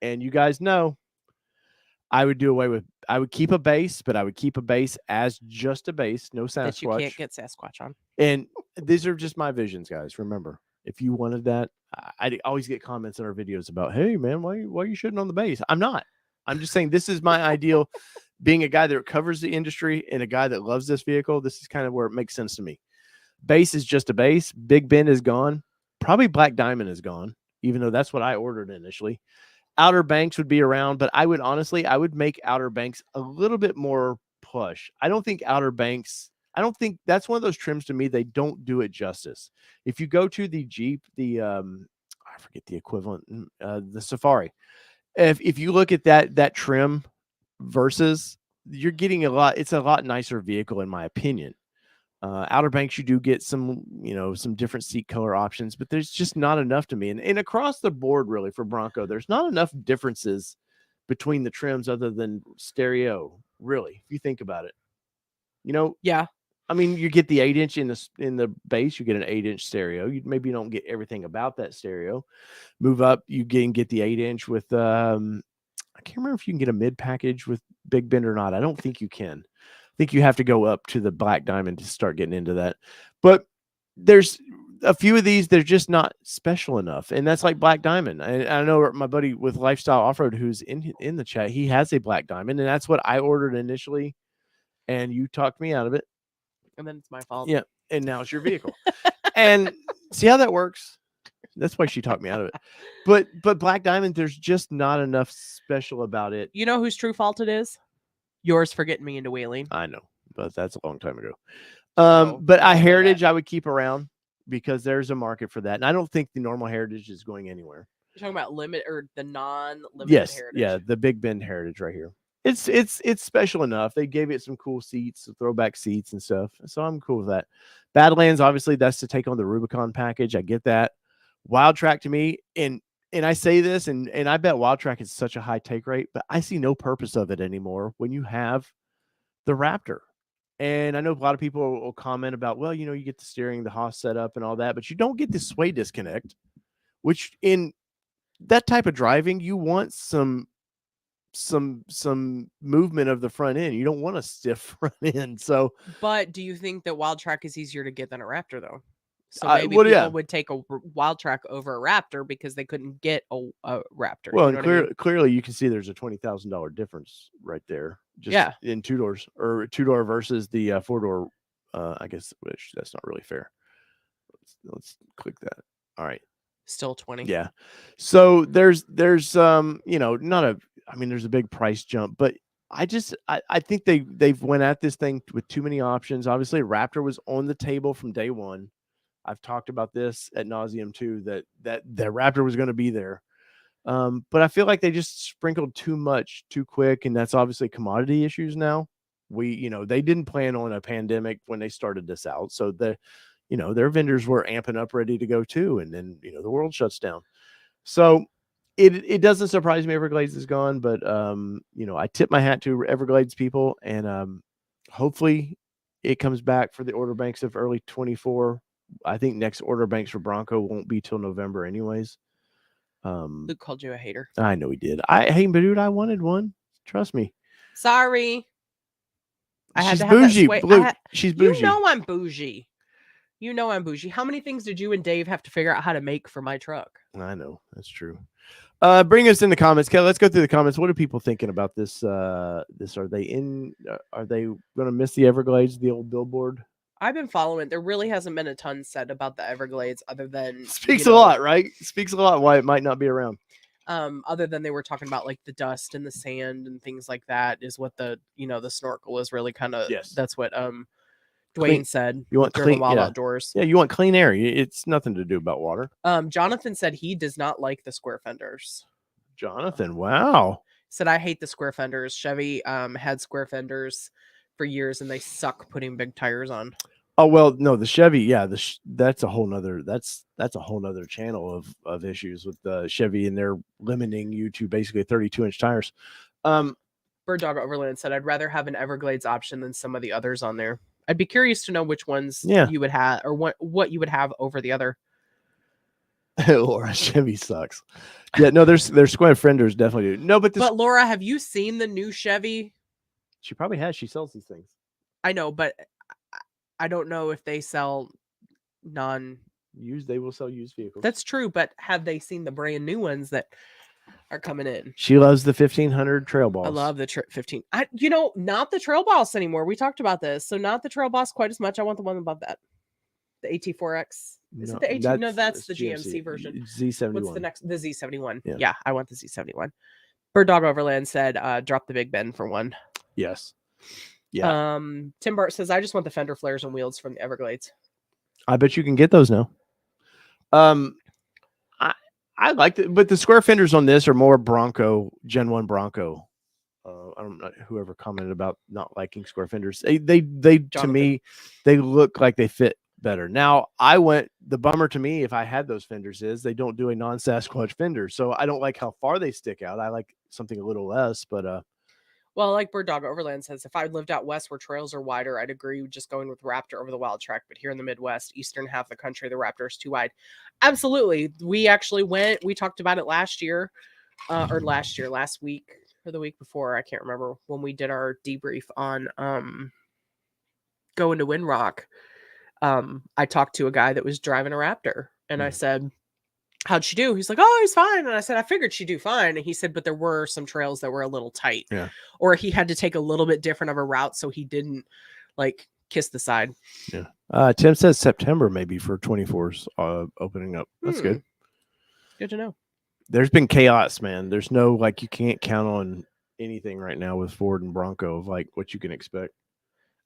and you guys know I would do away with. I would keep a base, but I would keep a base as just a base, no Sasquatch. That you can't get Sasquatch on. And these are just my visions, guys. Remember, if you wanted that, I always get comments in our videos about, hey man, why are you shitting on the base? I'm not. I'm just saying this is my ideal. Being a guy that covers the industry and a guy that loves this vehicle, this is kind of where it makes sense to me. Base is just a base. Big Bend is gone. Probably Black Diamond is gone, even though that's what I ordered initially. Outer Banks would be around, but I would make Outer Banks a little bit more plush. I don't think that's one of those trims to me. They don't do it justice. If you go to the Jeep, I forget the equivalent, the Safari. If you look at that trim versus, you're getting it's a lot nicer vehicle in my opinion. Outer Banks, you do get some different seat color options, but there's just not enough to me. And across the board, really, for Bronco, there's not enough differences between the trims other than stereo, really, if you think about it. Yeah. I mean, you get the 8-inch in the base, you get an 8-inch stereo. You maybe don't get everything about that stereo. Move up, you get the 8-inch with I can't remember if you can get a mid package with Big Bend or not. I don't think you can. I think you have to go up to the Black Diamond to start getting into that. But there's a few of these, they're just not special enough. And that's like Black Diamond. I know my buddy with Lifestyle Off-Road who's in the chat, he has a Black Diamond, and that's what I ordered initially. And you talked me out of it. And then it's my fault. Yeah. And now it's your vehicle. And see how that works? That's why she talked me out of it. But Black Diamond, there's just not enough special about it. You know whose true fault it is? Yours for getting me into wheeling. I know, but that's a long time ago. But Heritage I would keep around because there's a market for that. And I don't think the normal Heritage is going anywhere. You're talking about limit or the non-limited Heritage? Yeah, the Big Bend Heritage right here. It's special enough. They gave it some cool seats, throwback seats and stuff. So I'm cool with that. Badlands, obviously, that's to take on the Rubicon package. I get that. Wild Track to me, and I say this, and I bet Wild Track is such a high take rate, but I see no purpose of it anymore when you have the Raptor. And I know a lot of people will comment about, well, you get the steering, the Haas setup and all that, but you don't get the sway disconnect, which in that type of driving, you want some movement of the front end. You don't want a stiff front end. So, but do you think that Wild Track is easier to get than a Raptor though? So maybe people would take a wild track over a Raptor because they couldn't get a Raptor. Well, you know and clearly you can see there's a $20,000 difference right there. Just in 2-doors or 2-door versus the 4-door. I guess that's not really fair. Let's click that. All right. Still 20. Yeah. So there's there's a big price jump, but I think they've went at this thing with too many options. Obviously, Raptor was on the table from day one. I've talked about this ad nauseum too, that the Raptor was going to be there. But I feel like they just sprinkled too much too quick, and that's obviously commodity issues now. They didn't plan on a pandemic when they started this out, so their vendors were amping up, ready to go too, and then the world shuts down. So it doesn't surprise me Everglades is gone, but I tip my hat to Everglades people, and hopefully it comes back for the order banks of early 24. I think next order banks for Bronco won't be till November anyways. Luke called you a hater. I know he did. But dude, I wanted one. Trust me. Sorry. She's bougie. Luke, she's bougie. I'm bougie. I'm bougie. How many things did you and Dave have to figure out how to make for my truck? I know. That's true. Bring us in the comments. Kelly, let's go through the comments. What are people thinking about this? Are they going to miss the Everglades, the old billboard? I've been following. There really hasn't been a ton said about the Everglades other than speaks a lot, right? Speaks a lot why it might not be around. Other than they were talking about like the dust and the sand and things like that is what the snorkel is really kind of. Yes. That's what Dwayne said. You want clean wild outdoors. Yeah, you want clean air. It's nothing to do about water. Jonathan said he does not like the square fenders. Jonathan, wow. Said I hate the square fenders. Chevy had square fenders for years and they suck putting big tires on. Oh well, no, the Chevy, that's a whole nother channel of issues with the Chevy, and they're limiting you to basically 32-inch tires. Bird Dog Overland said I'd rather have an Everglades option than some of the others on there. I'd be curious to know which ones you would have or what you would have over the other. Laura, Chevy sucks. Yeah, no, there's square fenders definitely do. No, but Laura, have you seen the new Chevy? She probably has. She sells these things. I know, but I don't know if they sell used. They will sell used vehicles. That's true, but have they seen the brand new ones that are coming in? She loves the 1500 Trail Boss. I love the 15. Not the Trail Boss anymore. We talked about this, so not the Trail Boss quite as much. I want the one above that, the AT4X. Is it the AT? No, that's the GMC version. Z71. What's the next? The Z71. Yeah, I want the Z71. Bird Dog Overland said, "Drop the Big Ben for one." Yes. Yeah. Tim Bart says, "I just want the fender flares and wheels from the Everglades." I bet you can get those now. I like it, but the square fenders on this are more Bronco, Gen 1 Bronco. I don't know whoever commented about not liking square fenders. They Jonathan. To me, they look like they fit better. Now, the bummer to me if I had those fenders is they don't do a non-Sasquatch fender. So I don't like how far they stick out. I like something a little less, but well, like Bird Dog Overland says, if I lived out west where trails are wider, I'd agree with just going with Raptor over the wild track. But here in the Midwest, eastern half of the country, the Raptor is too wide. Absolutely. We actually we talked about it last week or the week before. I can't remember when we did our debrief on going to Windrock. I talked to a guy that was driving a Raptor and I said, "How'd she do?" He's like, "Oh, he's fine." And I said, "I figured she'd do fine." And he said, "But there were some trails that were a little tight." Yeah. Or he had to take a little bit different of a route so he didn't like kiss the side. Yeah. Tim says September maybe for 24s opening up. That's good. Good to know. There's been chaos, man. There's no you can't count on anything right now with Ford and Bronco of what you can expect.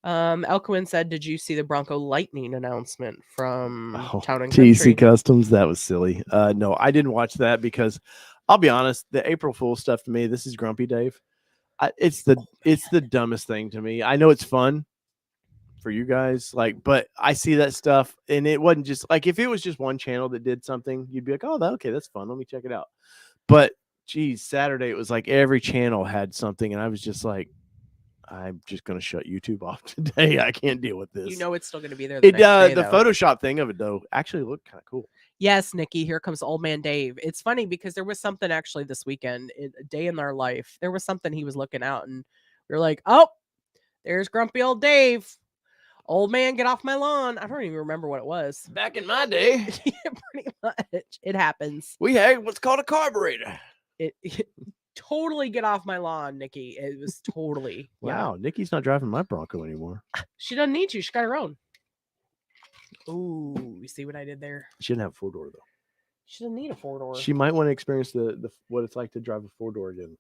Elkowin said, "Did you see the Bronco Lightning announcement from Town and TC Country Customs?" That was silly. No, I didn't watch that because I'll be honest, the April Fool stuff to me, this is Grumpy Dave. It's the dumbest thing to me. I know it's fun for you guys, but I see that stuff and it wasn't just if it was just one channel that did something, you'd be like, "Oh, okay, that's fun. Let me check it out." But geez, Saturday it was every channel had something, and I was just like, I'm just going to shut YouTube off today. I can't deal with this. It's still going to be there. The Photoshop thing of it, though, actually looked kind of cool. Yes, Nikki, here comes Old Man Dave. It's funny because there was something actually this weekend, a day in our life. There was something he was looking out, and we were like, "Oh, there's Grumpy Old Dave." Old man, get off my lawn. I don't even remember what it was. Back in my day, Yeah, pretty much. It happens. we had what's called a carburetor. It totally get off my lawn, Nikki. It was totally. Wow, Nikki's not driving my Bronco anymore. She doesn't need to. She got her own. Ooh, you see what I did there? She didn't have a 4-door though. She doesn't need a 4-door. She might want to experience the what it's like to drive a 4-door again.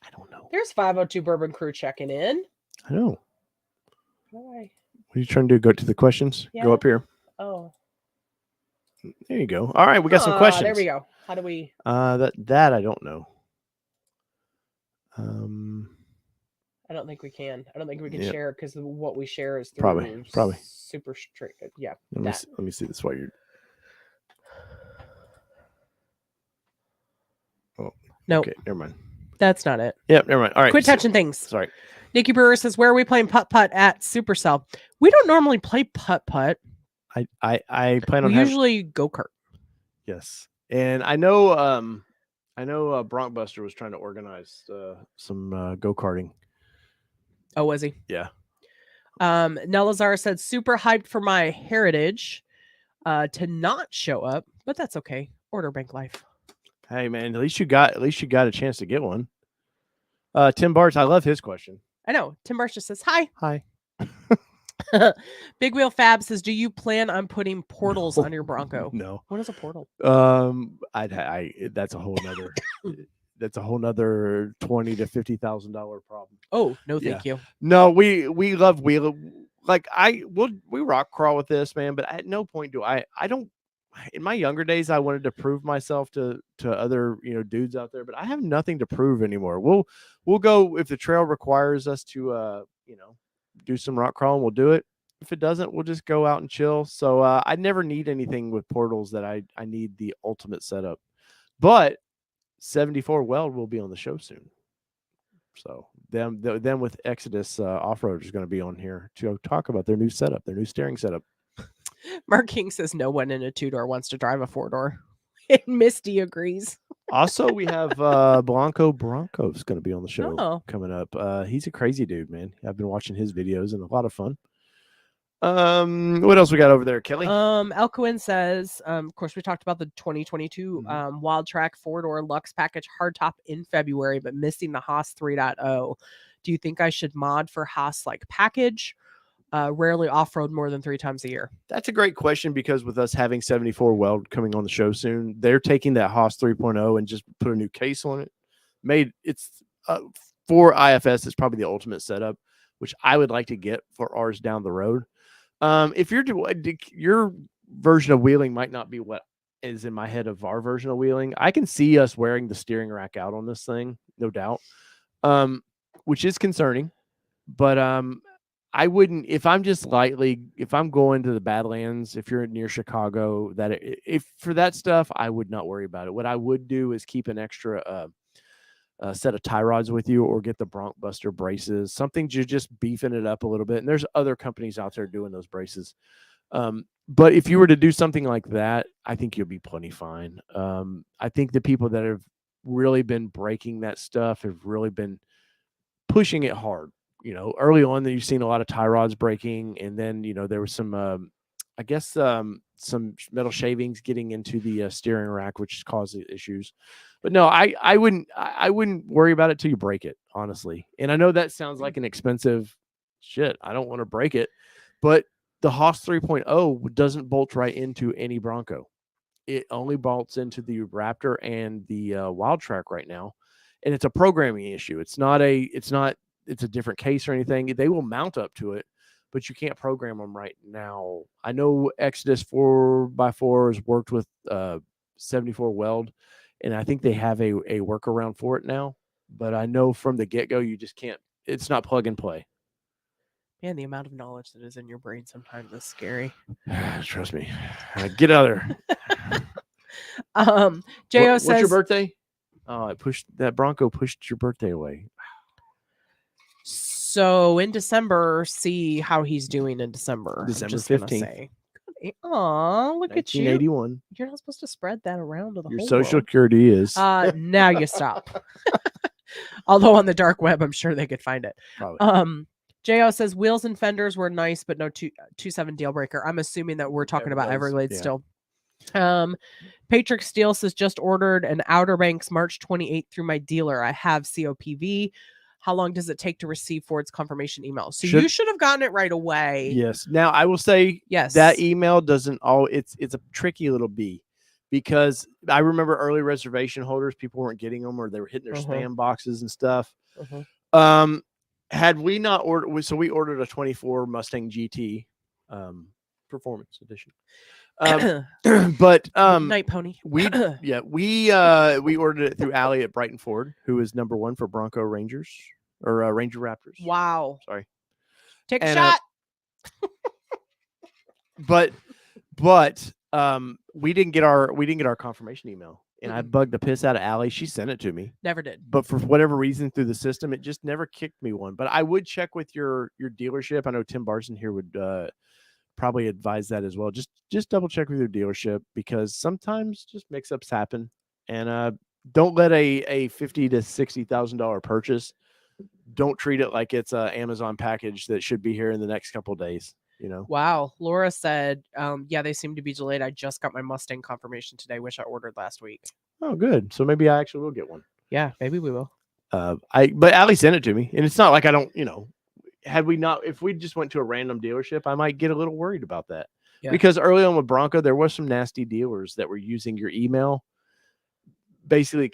I don't know. There's 502 Bourbon Crew checking in. I know. Why? What are you trying to do? Go to the questions? Yeah. Go up here. Oh. There you go. All right, we got some questions. There we go. How do we? That I don't know. I don't think we can. I don't think we can Yep. share because what we share is through Probably. super strict. Yeah. Let me see this while you're. Oh no. Okay, never mind. That's not it. Yep, never mind. All right. Quit touching things. Sorry. Nikki Brewer says, "Where are we playing putt-putt at Supercell?" We don't normally play putt-putt. I plan on usually go-kart. Yes, and I know Bronkbuster was trying to organize some go-karting. Oh, was he? Yeah. Nelazar said, "Super hyped for my heritage to not show up, but that's okay. Order bank life." Hey man, at least you got a chance to get one. Tim Bartz, I love his question. I know. Tim Bartz just says, "Hi." Hi. Big Wheel Fab says, "Do you plan on putting portals on your Bronco?" No. What is a portal? That's a whole nother $20,000 to $50,000 problem. Oh, no, thank you. No, we love wheel. Like we rock crawl with this, man, but at no point do I don't. In my younger days, I wanted to prove myself to other dudes out there, but I have nothing to prove anymore. We'll go if the trail requires us to do some rock crawling, we'll do it. If it doesn't, we'll just go out and chill. So I never need anything with portals that I need the ultimate setup. But 74 Weld will be on the show soon. So them with Exodus Off-Road is going to be on here to talk about their new setup, their new steering setup. Mark King says no one in a 2-door wants to drive a 4-door. And Misty agrees. Also, we have Bronco Bronco's going to be on the show coming up. He's a crazy dude, man. I've been watching his videos and a lot of fun. What else we got over there, Kelly? Elcoin says, of course, we talked about the 2022 Wild Track 4-door Lux package hardtop in February, but missing the Haas 3.0. Do you think I should mod for Haas like package? Rarely off-road more than 3 times a year. That's a great question because with us having 74 Weld coming on the show soon, they're taking that Haas 3.0 and just put a new case on it. It's for IFS, it's probably the ultimate setup, which I would like to get for ours down the road. If your version of wheeling might not be what is in my head of our version of wheeling, I can see us wearing the steering rack out on this thing, no doubt, which is concerning. But I wouldn't, if I'm going to the Badlands, if you're near Chicago, if for that stuff, I would not worry about it. What I would do is keep an extra set of tie rods with you, or get the Bronkbuster braces, something to just beefing it up a little bit. And there's other companies out there doing those braces. But if you were to do something like that, I think you'll be plenty fine. I think the people that have really been breaking that stuff have really been pushing it hard. Early on, you've seen a lot of tie rods breaking, and then there was some, some metal shavings getting into the steering rack, which caused issues. But no, I wouldn't worry about it till you break it, honestly. And I know that sounds like an expensive shit. I don't want to break it, but the Haas 3.0 doesn't bolt right into any Bronco. It only bolts into the Raptor and the Wild Track right now, and it's a programming issue. It's a different case or anything. They will mount up to it, but you can't program them right now. I know Exodus 4x4 has worked with 74 Weld, and I think they have a workaround for it now. But I know from the get-go, you just can't. It's not plug and play. Man, the amount of knowledge that is in your brain sometimes is scary. Trust me. Get out of there. Jo says, "What's your birthday?" Oh, that Bronco pushed your birthday away. So in December, see how he's doing in December. December 15th. Oh, look at you. 1981. You're not supposed to spread that around to the Your whole social world. security is. Now you stop. Although on the dark web, I'm sure they could find it. Probably. Jo says wheels and fenders were nice, but no 2.7 deal breaker. I'm assuming that we're talking about Everglades still. Patrick Steele says just ordered an Outer Banks March 28th through my dealer. I have COPV. How long does it take to receive Ford's confirmation email? So you should have gotten it right away. Yes. Now I will say that email doesn't it's a tricky little bee, because I remember early reservation holders, people weren't getting them, or they were hitting their spam boxes and stuff. Had we not ordered, so we ordered a 24 Mustang GT performance edition. But Night Pony. we ordered it through Allie at Brighton Ford, who is #1 for Bronco Rangers or Ranger Raptors. Wow. Sorry. Take a shot. But we didn't get our confirmation email. And I bugged the piss out of Allie. She sent it to me. Never did. But for whatever reason through the system, it just never kicked me one. But I would check with your dealership. I know Tim Barson here would probably advise that as well. Just double check with your dealership, because sometimes just mix-ups happen. And don't let a $50,000 to $60,000 purchase. Don't treat it like it's an Amazon package that should be here in the next couple of days. You know. Wow. Laura said, yeah, they seem to be delayed. I just got my Mustang confirmation today, which I ordered last week. Oh, good. So maybe I actually will get one. Yeah, maybe we will. But Allie sent it to me, and it's not like I don't, if we just went to a random dealership, I might get a little worried about that. Yeah. Because early on with Bronco, there was some nasty dealers that were using your email, basically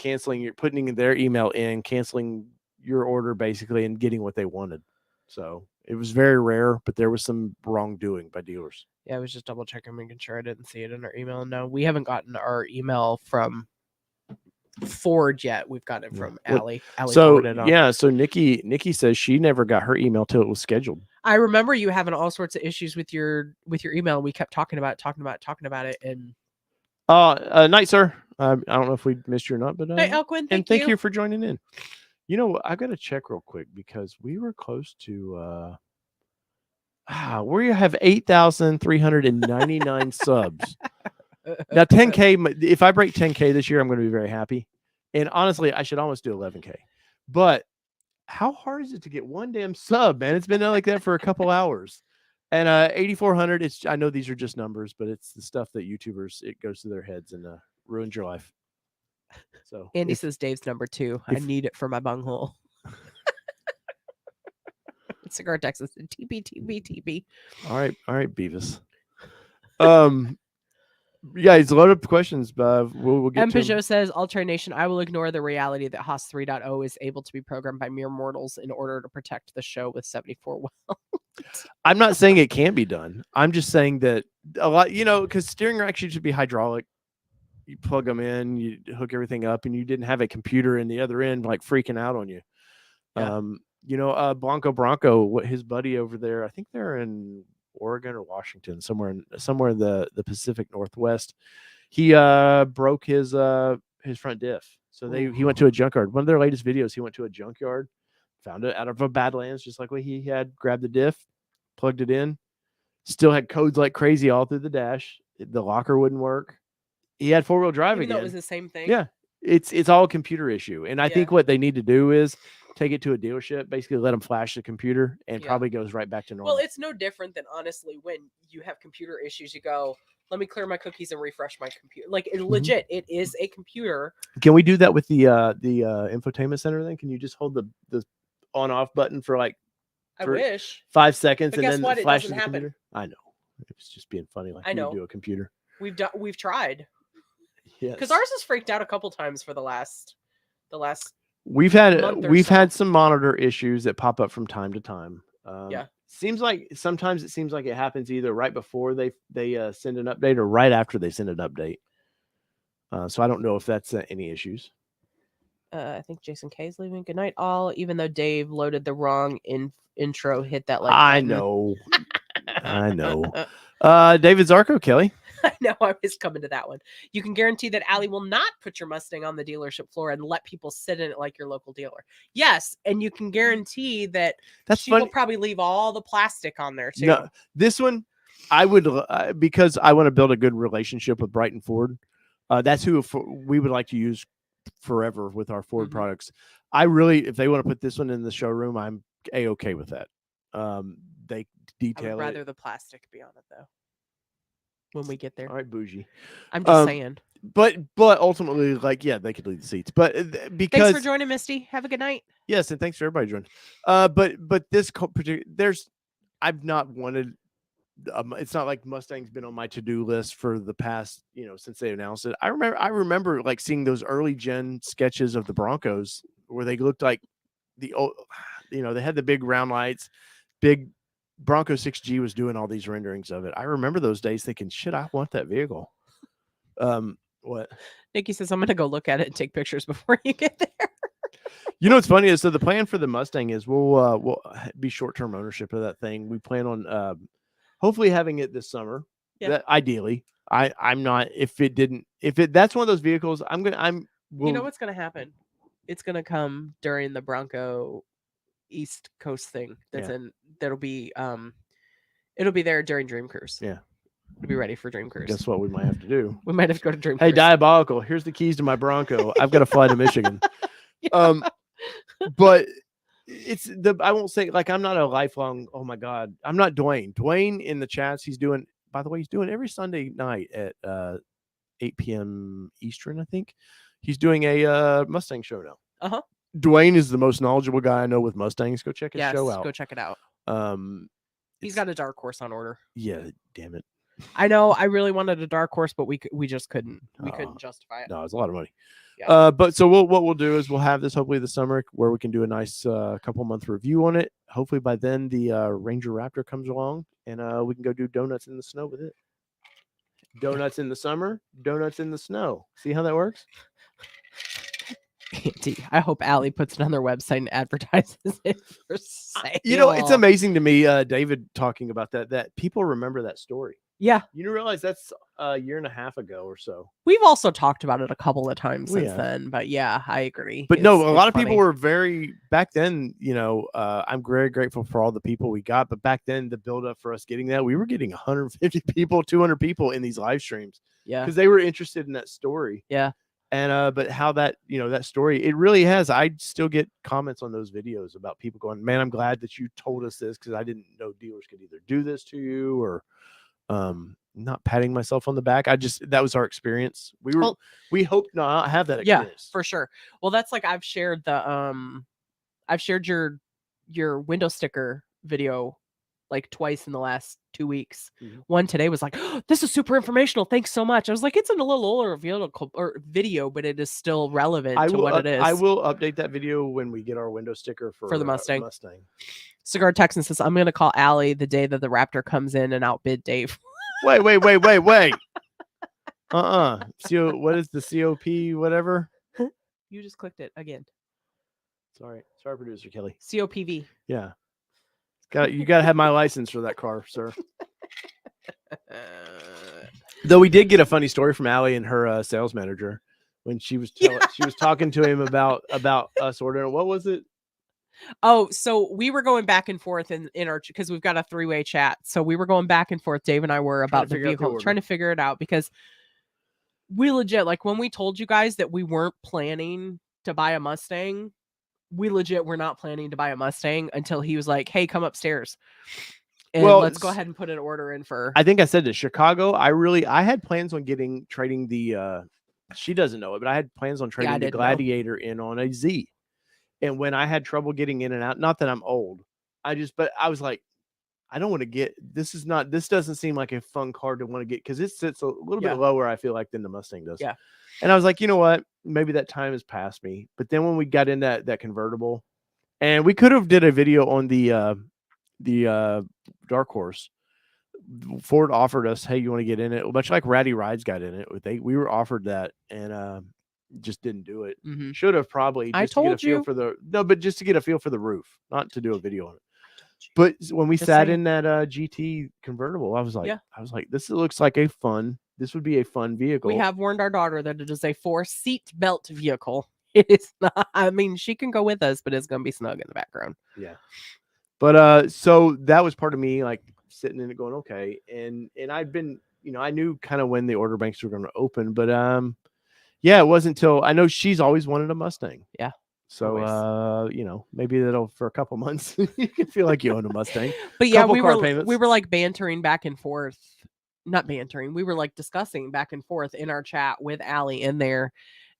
putting their email in, canceling your order basically, and getting what they wanted. So it was very rare, but there was some wrongdoing by dealers. Yeah, I was just double checking, making sure I didn't see it in our email. No, we haven't gotten our email from Ford yet. We've gotten it from Allie. So Nikki says she never got her email till it was scheduled. I remember you having all sorts of issues with your email. We kept talking about it. And night, sir. I don't know if we missed you or not, but hey, Elquin, thank you for joining in. I got to check real quick, because we were close to we have 8,399 subs. Now 10K, if I break 10K this year, I'm going to be very happy. And honestly, I should almost do 11K. But how hard is it to get one damn sub, man? It's been like that for a couple hours. And 8,400, I know these are just numbers, but it's the stuff that YouTubers, it goes through their heads and ruins your life. So Andy says Dave's #2. I need it for my bunghole. Cigar Texas and TP. All right, Beavis. Yeah, it's a lot of questions, but we'll get to Peugeot says, Alternation, I will ignore the reality that Haas 3.0 is able to be programmed by mere mortals in order to protect the show with 74 welds. I'm not saying it can't be done. I'm just saying that a lot, because steering racks should be hydraulic. You plug them in, you hook everything up, and you didn't have a computer in the other end like freaking out on you. Yeah. Bronco, his buddy over there, I think they're in Oregon or Washington, somewhere in the Pacific Northwest. He broke his front diff. So he went to a junkyard. One of their latest videos, he went to a junkyard, found it out of a Badlands, just like what he had, grabbed the diff, plugged it in, still had codes like crazy all through the dash. The locker wouldn't work. He had four-wheel drive again. That was the same thing. Yeah. It's all a computer issue. And I think what they need to do is take it to a dealership, basically let them flash the computer, and probably goes right back to normal. Well, it's no different than, honestly, when you have computer issues, you go, let me clear my cookies and refresh my computer. Like, legit, it is a computer. Can we do that with the infotainment center then? Can you just hold the on-off button for I wish 5 seconds, but and then it flash the happen. Computer? I know. It's just being funny. Like, I know. You do a computer. We've tried. Yes. Because ours has freaked out a couple times for the last We've had some monitor issues that pop up from time to time. Sometimes it seems like it happens either right before they send an update or right after they send an update. So I don't know if that's any issues. I think Jason K is leaving. Good night, all. Even though Dave loaded the wrong intro, hit that like. I know. David Zarko, Kelly. I know, I was coming to that one. You can guarantee that Allie will not put your Mustang on the dealership floor and let people sit in it like your local dealer. Yes, and you can guarantee that she will probably leave all the plastic on there too. No, this one, I would, because I want to build a good relationship with Brighton Ford. That's who we would like to use forever with our Ford products. If they want to put this one in the showroom, I'm A-okay with that. They I detail would rather it. the plastic be on it though. When we get there, All right, bougie. I'm just saying. But ultimately, like, yeah, they could leave the seats. But because Thanks for joining, Misty. Have a good night. yes, and thanks for everybody joining. But this particular, I've not wanted. It's not like Mustang's been on my to-do list for the past, since they announced it. I remember like seeing those early gen sketches of the Broncos where they looked like the old, they had the big round lights, big Bronco 6G was doing all these renderings of it. I remember those days thinking, shit, I want that vehicle. What? Nikki says, I'm going to go look at it and take pictures before you get there. What's funny is, so the plan for the Mustang is we'll be short-term ownership of that thing. We plan on hopefully having it this summer. Yeah. That, ideally. I'm not, that's one of those vehicles, You know what's going to happen? It's going to come during the Bronco East Coast thing. That'll be it'll be there during Dream Cruise. Yeah. To be ready for Dream Cruise. Guess what we might have to do? We might have to go to Dream Hey, Cruise. Diabolical, here's the keys to my Bronco. I've got to fly to Michigan. Yeah. But I won't say, like, I'm not a lifelong, oh my God, I'm not Dwayne. Dwayne in the chats, he's doing every Sunday night at 8 p.m. Eastern, I think. He's doing a Mustang show now. Uh-huh. Dwayne is the most knowledgeable guy I know with Mustangs. Go check his show out. Go check it out. He's got a dark horse on order. Yeah, damn it. I know. I really wanted a dark horse, but we just couldn't. We couldn't justify it. No, it's a lot of money. Yeah. But so what we'll do is we'll have this hopefully this summer where we can do a nice couple month review on it. Hopefully by then the Ranger Raptor comes along and we can go do donuts in the snow with it. Donuts in the summer, donuts in the snow. See how that works? I hope Allie puts it on their website and advertises it for sale. It's amazing to me, David talking about that people remember that story. Yeah. You don't realize that's a year and a half ago or so. We've also talked about it a couple of times since then, but yeah, I agree. But no, a lot of people were back then, I'm very grateful for all the people we got, but back then the buildup for us getting that, we were getting 150 people, 200 people in these live streams. Yeah. Because they were interested in that story. Yeah. And, but how that, that story, it really has, I still get comments on those videos about people going, man, I'm glad that you told us this because I didn't know dealers could either do this to you or, not patting myself on the back. That was our experience. We hope not have that experience. Yeah, for sure. Well, that's like I've shared your window sticker video like twice in the last 2 weeks. Mm-hmm. One today was like, oh, this is super informational. Thanks so much. I was like, it's in a little older video, but it is still relevant to what it is. I will update that video when we get our window sticker for the Mustang. Cigar Texan says, I'm going to call Allie the day that the Raptor comes in and outbid Dave. Wait. What is the COP, whatever? You just clicked it again. Sorry, producer Kelly. COPV. Yeah. You got to have my license for that car, sir. Though we did get a funny story from Allie and her sales manager when she was talking to him about us ordering. What was it? Oh, so we were going back and forth in our, because we've got a 3-way chat. So we were going back and forth. Dave and I were about the vehicle, trying to figure it out because we legit, like when we told you guys that we weren't planning to buy a Mustang, we legit were not planning to buy a Mustang until he was like, hey, come upstairs. And let's go ahead and put an order in for. I think I said to Chicago, I had plans on trading the, she doesn't know it, but I had plans on trading the Gladiator in on a Z. And when I had trouble getting in and out, not that I'm old, but I was like, I don't want to get, this doesn't seem like a fun car to want to get because it sits a little bit lower, I feel like, than the Mustang does. Yeah. And I was like, you know what? Maybe that time has passed me. But then when we got in that convertible, and we could have did a video on the Dark Horse, Ford offered us, hey, you want to get in it? Much like Ratty Rides got in it. We were offered that and just didn't do it. Mm-hmm. Should have probably. I told you. But just to get a feel for the roof, not to do a video on it. But when we sat in that GT convertible, I was like, this looks like this would be a fun vehicle. We have warned our daughter that it is a 4-seat belt vehicle. It is not, I mean, she can go with us, but it's going to be snug in the background. Yeah. But so that was part of me like sitting in it going, okay. And I've been, I knew kind of when the order banks were going to open, but yeah, it wasn't until I know she's always wanted a Mustang. Yeah. So, maybe that'll for a couple months you can feel like you own a Mustang. But yeah, Couple we car were payments. like bantering back and forth. Not bantering. We were like discussing back and forth in our chat with Allie in there.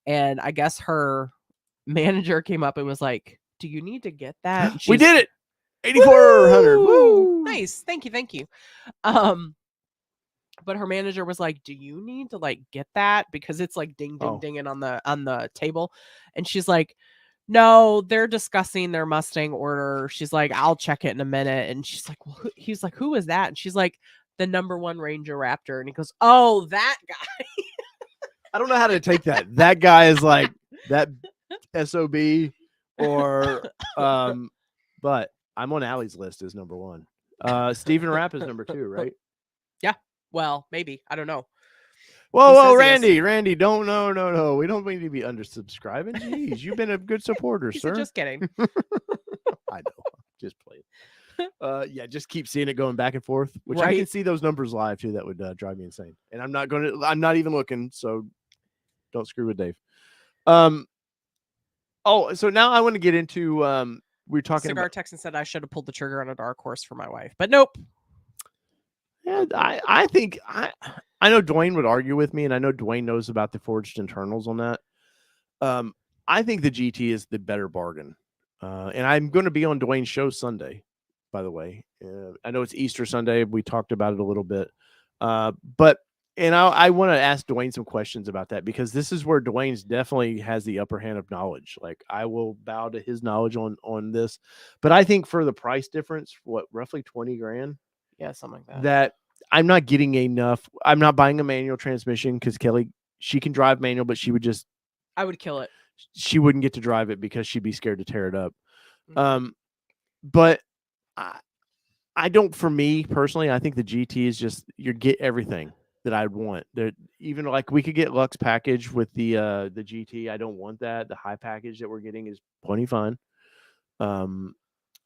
And I guess her manager came up and was like, "Do you need to get that?" We did it. 8,400. Woo! Nice. Thank you. But her manager was like, "Do you need to like get that because it's like dinging on the table?" And she's like, "No, they're discussing their Mustang order." She's like, "I'll check it in a minute." And she's like, "Well, he's like, who is that?" And she's like, "The #1 Ranger Raptor." And he goes, "Oh, that guy." I don't know how to take that. That guy is like that SOB or but I'm on Allie's list as #1. Stephen Rapp is #2, right? Yeah. Well, maybe. I don't know. Whoa, Randy, don't no. We don't need to be undersubscribing. Jeez, you've been a good supporter, sir. Just kidding. I know. Just playing. Yeah, just keep seeing it going back and forth, which I can see those numbers live too. That would drive me insane. And I'm not even looking, so don't screw with Dave. So now I want to get into we're talking Cigar about Texan said I should have pulled the trigger on a dark horse for my wife, but nope. Yeah, I think I know Dwayne would argue with me, and I know Dwayne knows about the forged internals on that. I think the GT is the better bargain. And I'm going to be on Dwayne's show Sunday, by the way. I know it's Easter Sunday. We talked about it a little bit. But I want to ask Dwayne some questions about that because this is where Dwayne's definitely has the upper hand of knowledge. Like I will bow to his knowledge on this. But I think for the price difference, roughly 20 grand? Yeah, something like that. That I'm not getting enough. I'm not buying a manual transmission because Kelly, she can drive manual, but I would kill it. She wouldn't get to drive it because she'd be scared to tear it up. Mm-hmm. But I don't, for me personally, I think the GT is just, you get everything that I'd want. There, even like we could get Lux package with the GT. I don't want that. The high package that we're getting is plenty fine.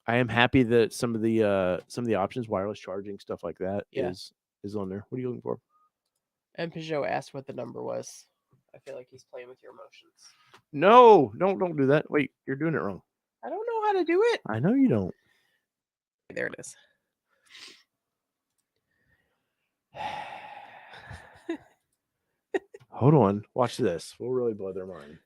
I am happy that some of the options, wireless charging, stuff like that, is on there. What are you looking for? And Peugeot asked what the number was. I feel like he's playing with your emotions. No, don't do that. Wait, you're doing it wrong. I don't know how to do it. I know you don't. There it is. Hold on. Watch this. We'll really blow their mind.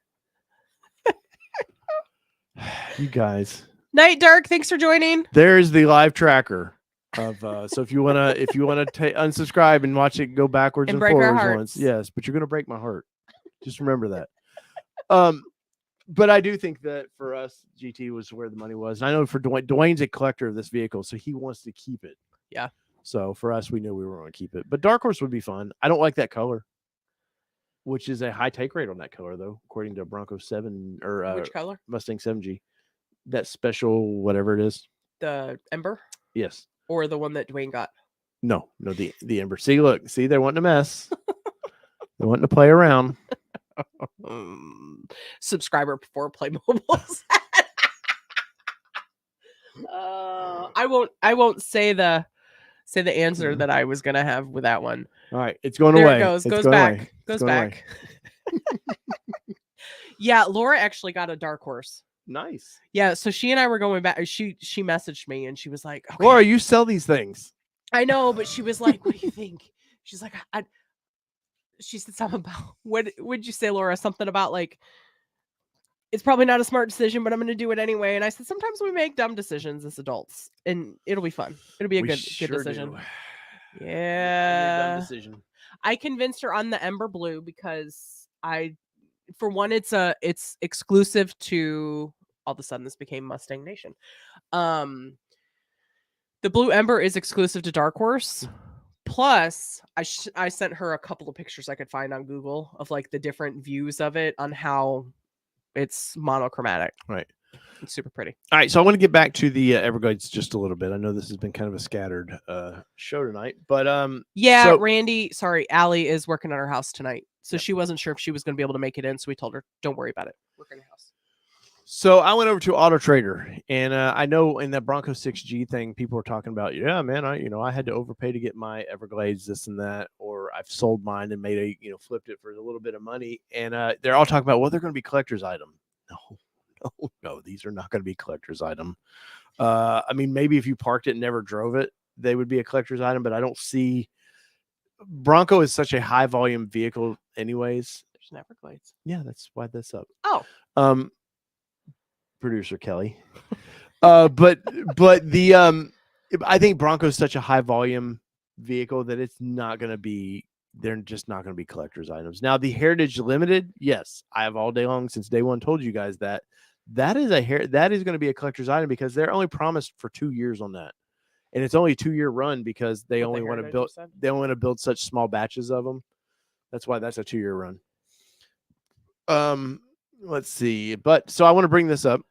You guys. Night Dark, thanks for joining. There's the live tracker of so if you wanna unsubscribe and watch it go backwards and forwards once, yes, but you're gonna break my heart. Just remember that. But I do think that for us, GT was where the money was. And I know for Dwayne's a collector of this vehicle, so he wants to keep it. Yeah. So for us, we knew we were going to keep it. But Dark Horse would be fun. I don't like that color, which is a high take rate on that color, though, according to Bronco 7 or which color? Mustang 7G. That special, whatever it is. The Ember? Yes. Or the one that Dwayne got? No, the Ember. See, they're wanting to mess. They're wanting to play around. Subscriber before Play Mobile. I won't say the answer that I was gonna have with that one. All right, it's going away. It goes back. Goes back. Yeah, Laura actually got a Dark Horse. Nice. Yeah, so she and I were going back. She messaged me and she was like, okay. Laura, you sell these things. I know, but she was like, what do you think? She's like, she said something about, what would you say, Laura? Something about like, it's probably not a smart decision, but I'm going to do it anyway. And I said, sometimes we make dumb decisions as adults and it'll be fun. It'll be a good decision. Do. Yeah. Dumb decision. I convinced her on the Ember Blue because for one, it's exclusive to, all of a sudden this became Mustang Nation. The Blue Ember is exclusive to Dark Horse. Plus, I sent her a couple of pictures I could find on Google of like the different views of it on how it's monochromatic. Right. It's super pretty. All right. So I want to get back to the Everglades just a little bit. I know this has been kind of a scattered show tonight, but yeah, Randy, Allie is working on her house tonight. So she wasn't sure if she was going to be able to make it in. So we told her, don't worry about it. Work on your house. So I went over to Auto Trader, and I know in that Bronco 6G thing, people were talking about, yeah, man, I had to overpay to get my Everglades, this and that, or I've sold mine and made flipped it for a little bit of money, and they're all talking about, well, they're going to be collector's item. No, no, these are not going to be collector's item. I mean, maybe if you parked it and never drove it, they would be a collector's item, but I don't see. Bronco is such a high volume vehicle anyways. There's an Everglades. Yeah, that's why that's up. Oh. Producer Kelly. But the I think Bronco is such a high volume vehicle that it's not going to be, they're just not going to be collector's items. Now the Heritage Limited, yes, I have all day long since day one told you guys that is going to be a collector's item because they're only promised for 2 years on that. And it's only a 2-year run because they only want to build such small batches of them. That's why that's a 2-year run. Let's see. But so I want to bring this up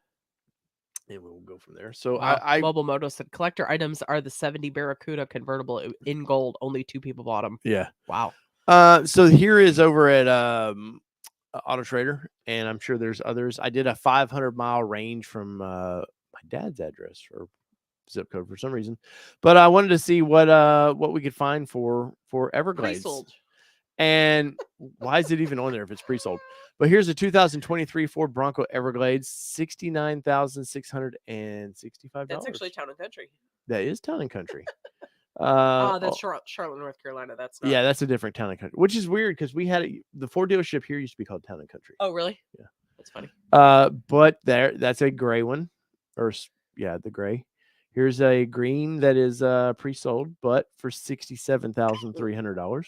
and we'll go from there. So wow. I Mobile Moto said collector items are the 70 Barracuda convertible in gold. Only 2 people bought them. Yeah. Wow. So here is over at Auto Trader, and I'm sure there's others. I did a 500-mile range from my dad's address or zip code for some reason, but I wanted to see what we could find for Everglades. Pre-sold. And why is it even on there if it's pre-sold? But here's a 2023 Ford Bronco Everglades, $69,665. That's actually Town and Country. That is Town and Country. That's Charlotte, North Carolina. That's not... Yeah, that's a different Town and Country, which is weird because we had the Ford dealership here used to be called Town and Country. Oh, really? Yeah, that's funny. But that's a gray one, or yeah, the gray. Here's a green that is pre-sold, but for $67,300.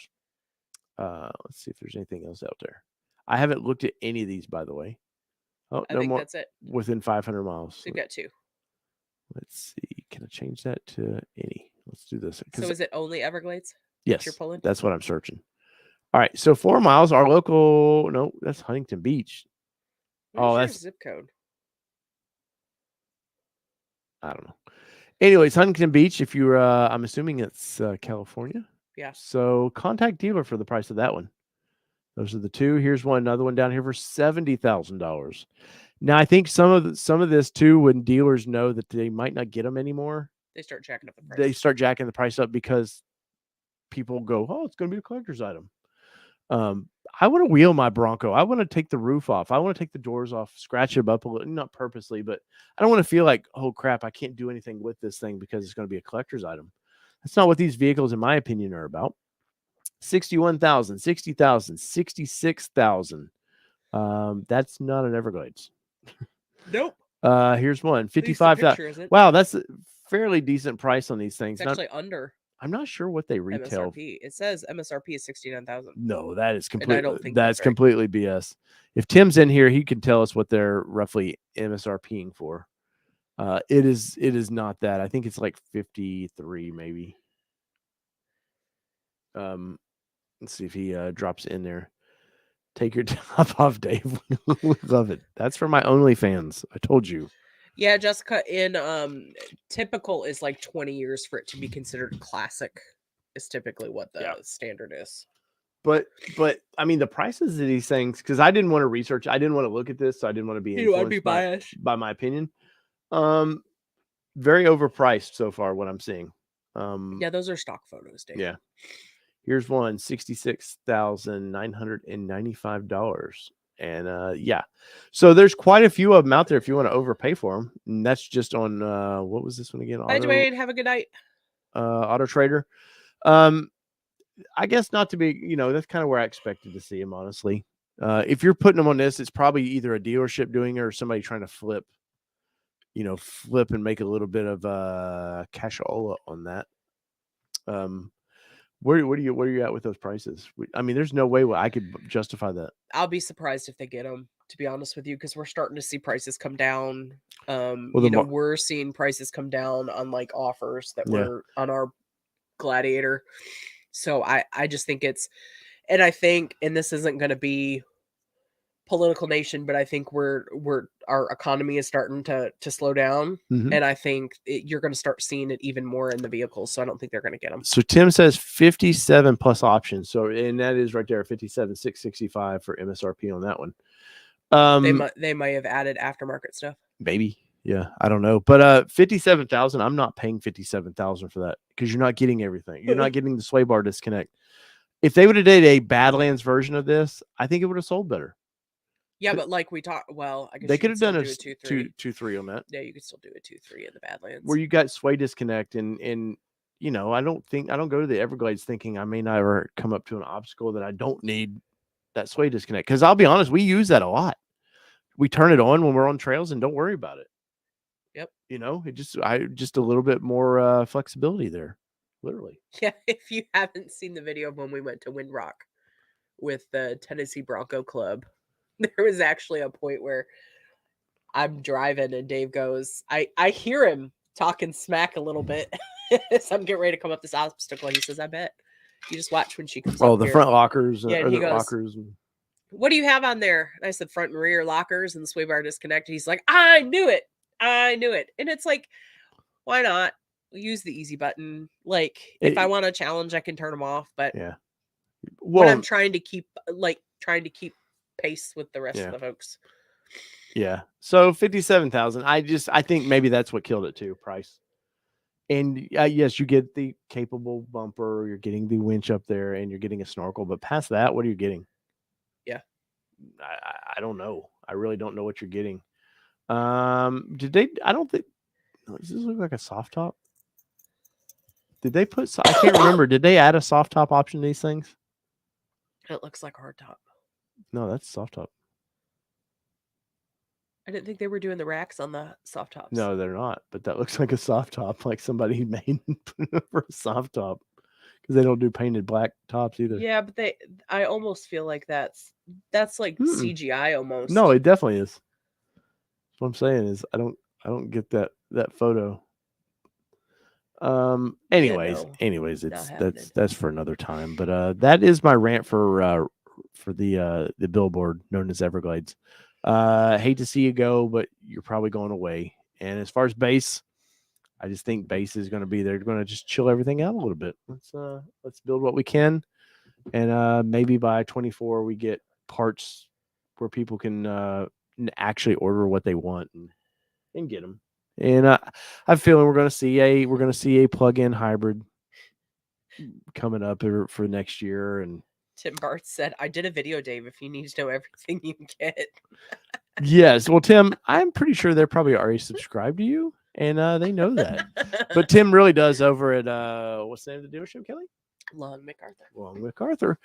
Let's see if there's anything else out there. I haven't looked at any of these, by the way. Oh, I no think more. That's it. Within 500 miles. We've got 2. Let's see. Can I change that to any? Let's do this. So is it only Everglades? Yes. You're pulling? That's what I'm searching. All right. So 4 miles. Our local. No, that's Huntington Beach. Where's your zip code? I don't know. Anyways, Huntington Beach. If you're, I'm assuming it's California. Yeah. So contact dealer for the price of that one. Those are the 2. Here's another one down here for $70,000. Now I think some of this too, when dealers know that they might not get them anymore, they start jacking up the price. They start jacking the price up because people go, "Oh, it's going to be a collector's item." I want to wheel my Bronco. I want to take the roof off. I want to take the doors off, scratch them up a little, not purposely, but I don't want to feel like, "Oh crap, I can't do anything with this thing because it's going to be a collector's item." That's not what these vehicles, in my opinion, are about. 61,000, 60,000, 66,000. That's not an Everglades. Nope. Here's one, 55,000. Wow, that's a fairly decent price on these things. It's actually under. I'm not sure what they retail. MSRP. It says MSRP is 69,000. No, that is completely. I don't think that's completely BS. If Tim's in here, he can tell us what they're roughly MSRPing for. It is not that. I think it's like 53, maybe. Let's see if he drops in there. Take your top off, Dave. We love it. That's for my OnlyFans. I told you. Yeah, Jessica, in typical is like 20 years for it to be considered classic is typically what the standard is. But I mean the prices of these things, because I didn't want to research, I didn't want to look at this, so I didn't want to be influenced by my opinion. Very overpriced so far, what I'm seeing. Yeah, those are stock photos, Dave. Yeah. Here's one, $66,995. And yeah, so there's quite a few of them out there if you want to overpay for them. And that's just on what was this one again? Bye, Dwayne. Have a good night. Auto Trader. I guess not to be, that's kind of where I expected to see them, honestly. If you're putting them on this, it's probably either a dealership doing it or somebody trying to flip and make a little bit of cashola on that. Where are you at with those prices? I mean, there's no way I could justify that. I'll be surprised if they get them, to be honest with you, because we're starting to see prices come down. We're seeing prices come down on like offers that were on our Gladiator. So I just think and this isn't going to be political nation, but I think our economy is starting to slow down, and I think you're going to start seeing it even more in the vehicles. So I don't think they're going to get them. So Tim says 57 plus options. So and that is right there, 57,665 for MSRP on that one. They might have added aftermarket stuff. Maybe, yeah, I don't know, but 57,000. I'm not paying 57,000 for that because you're not getting everything. You're not getting the sway bar disconnect. If they would have did a Badlands version of this, I think it would have sold better. Yeah, but like we talked, well, I guess They you could have done a do 2-3. 2-3 on that. Yeah, you could still do a 2-3 in the Badlands. Where you got sway disconnect and you know, I don't go to the Everglades thinking I may not ever come up to an obstacle that I don't need that sway disconnect. Because I'll be honest, we use that a lot. We turn it on when we're on trails and don't worry about it. Yep. You know, it just a little bit more flexibility there, literally. Yeah, if you haven't seen the video of when we went to Wind Rock with the Tennessee Bronco Club, there was actually a point where I'm driving and Dave goes, I hear him talking smack a little bit. So I'm getting ready to come up this obstacle. He says, I bet. You just watch when she comes up. Oh, the here. front lockers. Yeah, or he the goes, lockers. What do you have on there? And I said, front and rear lockers and the sway bar disconnected. He's like, I knew it. And it's like, why not? Use the easy button. Like, if I want a challenge, I can turn them off. But yeah, well, when I'm trying to keep pace with the rest of the folks. Yeah. So 57,000. I think maybe that's what killed it too. Price. And yes, you get the capable bumper. You're getting the winch up there, and you're getting a snorkel. But past that, what are you getting? Yeah. I don't know. I really don't know what you're getting. Did they? I don't think. Does this look like a soft top? Did they put? I can't remember. Did they add a soft top option to these things? It looks like a hard top. No, that's soft top. I didn't think they were doing the racks on the soft tops. No, they're not. But that looks like a soft top, like somebody made for a soft top, because they don't do painted black tops either. Yeah, but I almost feel like that's like CGI almost. No, it definitely is. What I'm saying is, I don't get that photo. Anyways, that's for another time. But that is my rant for the billboard known as Everglades. Hate to see you go, but you're probably going away. And as far as base, I just think base is going to be there. They're going to just chill everything out a little bit. Let's build what we can, and maybe by 24 we get parts where people can actually order what they want and get them. And I'm feeling we're going to see a plug-in hybrid coming up for next year. And Tim Barth said, I did a video, Dave, if you need to know everything you get. Yes. Well, Tim, I'm pretty sure they're probably already subscribed to you, and they know that. But Tim really does over at, what's the name of the dealership, Kelly? Long MacArthur. Long MacArthur.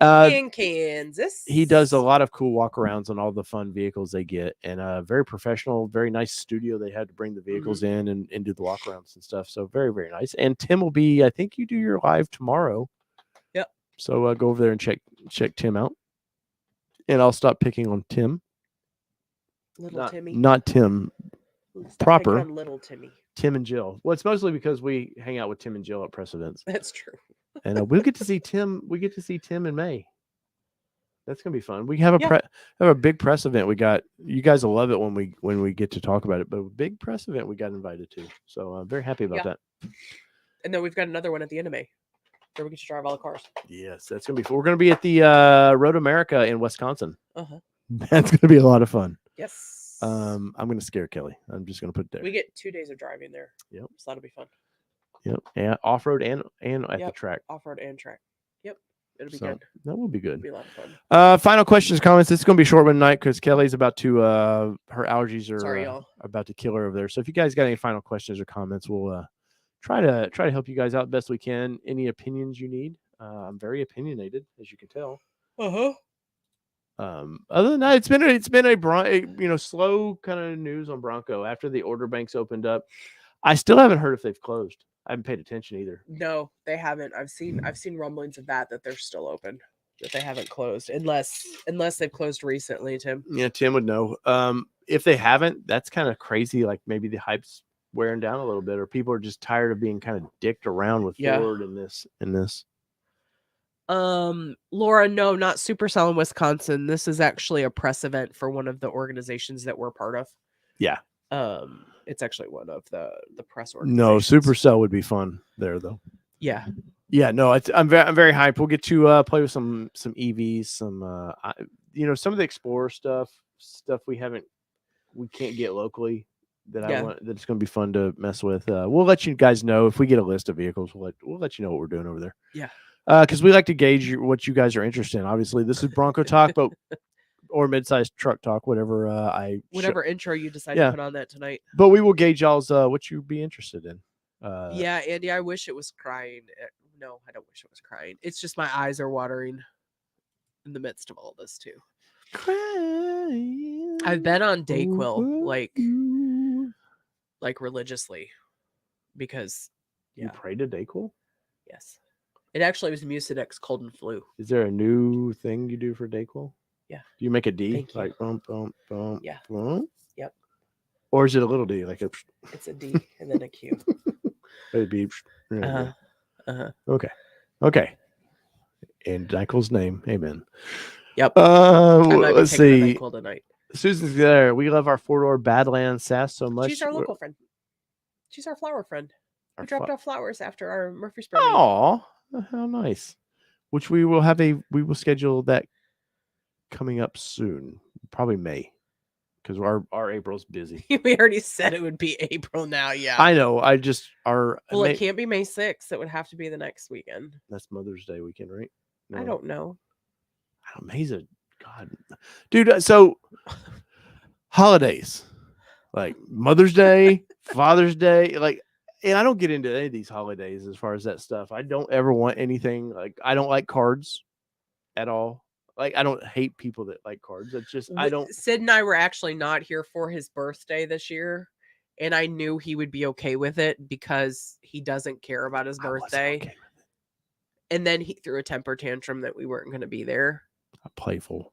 In Kansas. He does a lot of cool walkarounds on all the fun vehicles they get, and very professional, very nice studio they had to bring the vehicles in and do the walkarounds and stuff. So very, very nice. And Tim will be, I think you do your live tomorrow. Yep. So go over there and check Tim out. And I'll stop picking on Tim. Timmy. Not Tim. Stop proper. On little Timmy. Tim and Jill. Well, it's mostly because we hang out with Tim and Jill at press events. That's true. And we'll get to see Tim. We get to see Tim in May. That's gonna be fun. We have a big press event. We got, you guys will love it when we get to talk about it. But a big press event we got invited to. So I'm very happy about that. And then we've got another one at the end of May where we get to drive all the cars. Yes, that's gonna be fun. We're gonna be at the Road America in Wisconsin. Uh-huh. That's gonna be a lot of fun. Yes. I'm gonna scare Kelly. I'm just gonna put it there. We get 2 days of driving there. Yep. So that'll be fun. Yep. And off road and at the track. Off road and track. Yep. It'll be good. That will be good. It'll be a lot of fun. Final questions, comments. This is gonna be a short one tonight because Kelly's about to her allergies are about to kill her over there. So if you guys got any final questions or comments, we'll try to help you guys out best we can. Any opinions you need. I'm very opinionated, as you can tell. Uh-huh. Other than that, it's been a slow kind of news on Bronco after the order banks opened up. I still haven't heard if they've closed. I haven't paid attention either. No, they haven't. I've seen rumblings of that they're still open, that they haven't closed, unless they've closed recently. Tim. Yeah, Tim would know. If they haven't, that's kind of crazy. Like maybe the hype's wearing down a little bit, or people are just tired of being kind of dicked around with Ford and this. Laura, no, not Supercell in Wisconsin. This is actually a press event for one of the organizations that we're part of. Yeah. It's actually one of the press organizations. No, Supercell would be fun there though. Yeah. Yeah, no, I'm very hyped. We'll get to play with some EVs, some some of the Explorer stuff we can't get locally that I want, that's going to be fun to mess with. We'll let you guys know if we get a list of vehicles. We'll let you know what we're doing over there. Yeah. Because we like to gauge what you guys are interested in. Obviously, this is Bronco Talk, but or mid-sized truck talk, whatever whatever intro you decide Yeah. to put on that tonight. But we will gauge y'all's what you'd be interested in. Yeah, Andy, I wish it was crying. No, I don't wish it was crying. It's just my eyes are watering in the midst of all this too. Crying I've been on Dayquil over you. like religiously because You yeah, pray to Dayquil? yes. It actually was Mucinex cold and flu. Is there a new thing you do for Dayquil? Yeah. Do you make a D? Thank you. Like bump, bump, bump, Yeah. bump? Yep. Or is it a little D? Like It's a D and then a Q. it'd be. Uh-huh. Okay. In Dayquil's name, amen. Yep. I might be Let's taking a see. Dayquil tonight. Susan's there. We love our 4-door Badlands Sass so much. She's our local friend. She's our flower friend. We Our dropped off flowers after our Murfreesboro meeting. Oh, how nice. Which we will schedule that coming up soon. Probably May. Because our April's busy. We already said it would be April now, yeah. I know. Well, it can't be May 6th. It would have to be the next weekend. That's Mother's Day weekend, right? No. I don't know. May's a God. Dude, so holidays. Like Mother's Day, Father's Day, and I don't get into any of these holidays as far as that stuff. I don't ever want anything. Like, I don't like cards at all. Like, I don't hate people that like cards. It's just, I don't. Sid and I were actually not here for his birthday this year. And I knew he would be okay with it because he doesn't care about his birthday. Okay. And then he threw a temper tantrum that we weren't going to be there. Playful.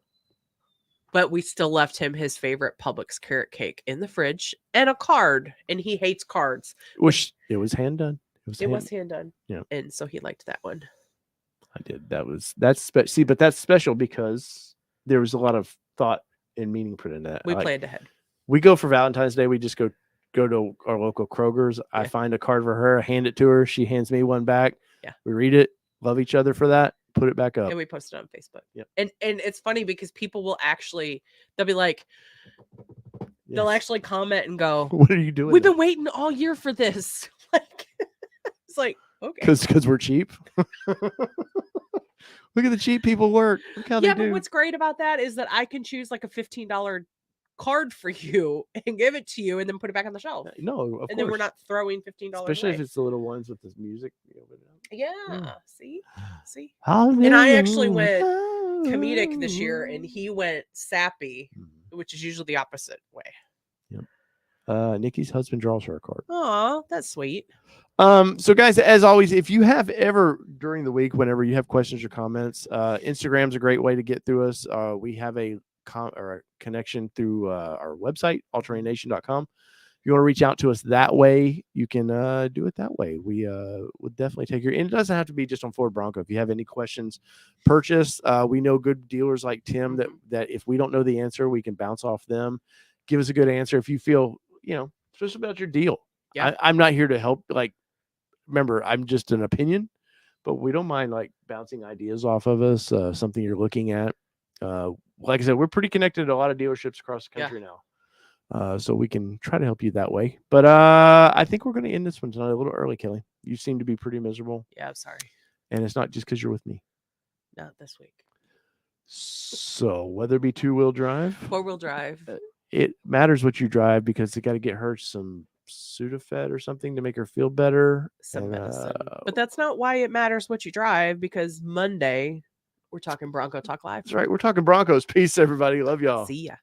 But we still left him his favorite Publix carrot cake in the fridge and a card. And he hates cards. Which it was hand done. It was hand done. Yeah. And so he liked that one. I did. But that's special because there was a lot of thought and meaning put in that. We planned ahead. We go for Valentine's Day. We just go to our local Kroger's. Yeah. I find a card for her, hand it to her. She hands me one back. Yeah. We read it, love each other for that, put it back up. And we post it on Facebook. Yep. And it's funny because people will they'll be like, they'll actually comment and go, "What are you doing? We've been waiting all year for this." Like, it's like, okay. Because we're cheap. Look at the cheap people work. Look how they do. But what's great about that is that I can choose like a $15 card for you and give it to you and then put it back on the shelf. No, of course. And then we're not throwing $15 Especially away. if it's the little ones with the music. Yeah. See? Hallelujah. And I actually went comedic this year and he went sappy, which is usually the opposite way. Yep. Nikki's husband draws her a card. Aw, that's sweet. So guys, as always, if you have ever during the week, whenever you have questions or comments, Instagram's a great way to get through us. We have a connection through our website, allterrainnation.com. If you want to reach out to us that way, you can do it that way. We would definitely take and it doesn't have to be just on Ford Bronco. If you have any questions, purchase. We know good dealers like Tim that if we don't know the answer, we can bounce off them. Give us a good answer if you feel, just about your deal. Yeah. I'm not here to help. Remember, I'm just an opinion, but we don't mind bouncing ideas off of us. Something you're looking at. Like I said, we're pretty connected to a lot of dealerships across the country now. So we can try to help you that way. But I think we're going to end this one tonight a little early, Kelly. You seem to be pretty miserable. Yeah, I'm sorry. And it's not just because you're with me. Not this week. So whether it be 2-wheel drive, 4-wheel drive, it matters what you drive because they got to get her some Sudafed or something to make her feel better. Some medicine. But that's not why it matters what you drive, because Monday we're talking Bronco Talk Live. That's right. We're talking Broncos. Peace, everybody. Love y'all. See ya.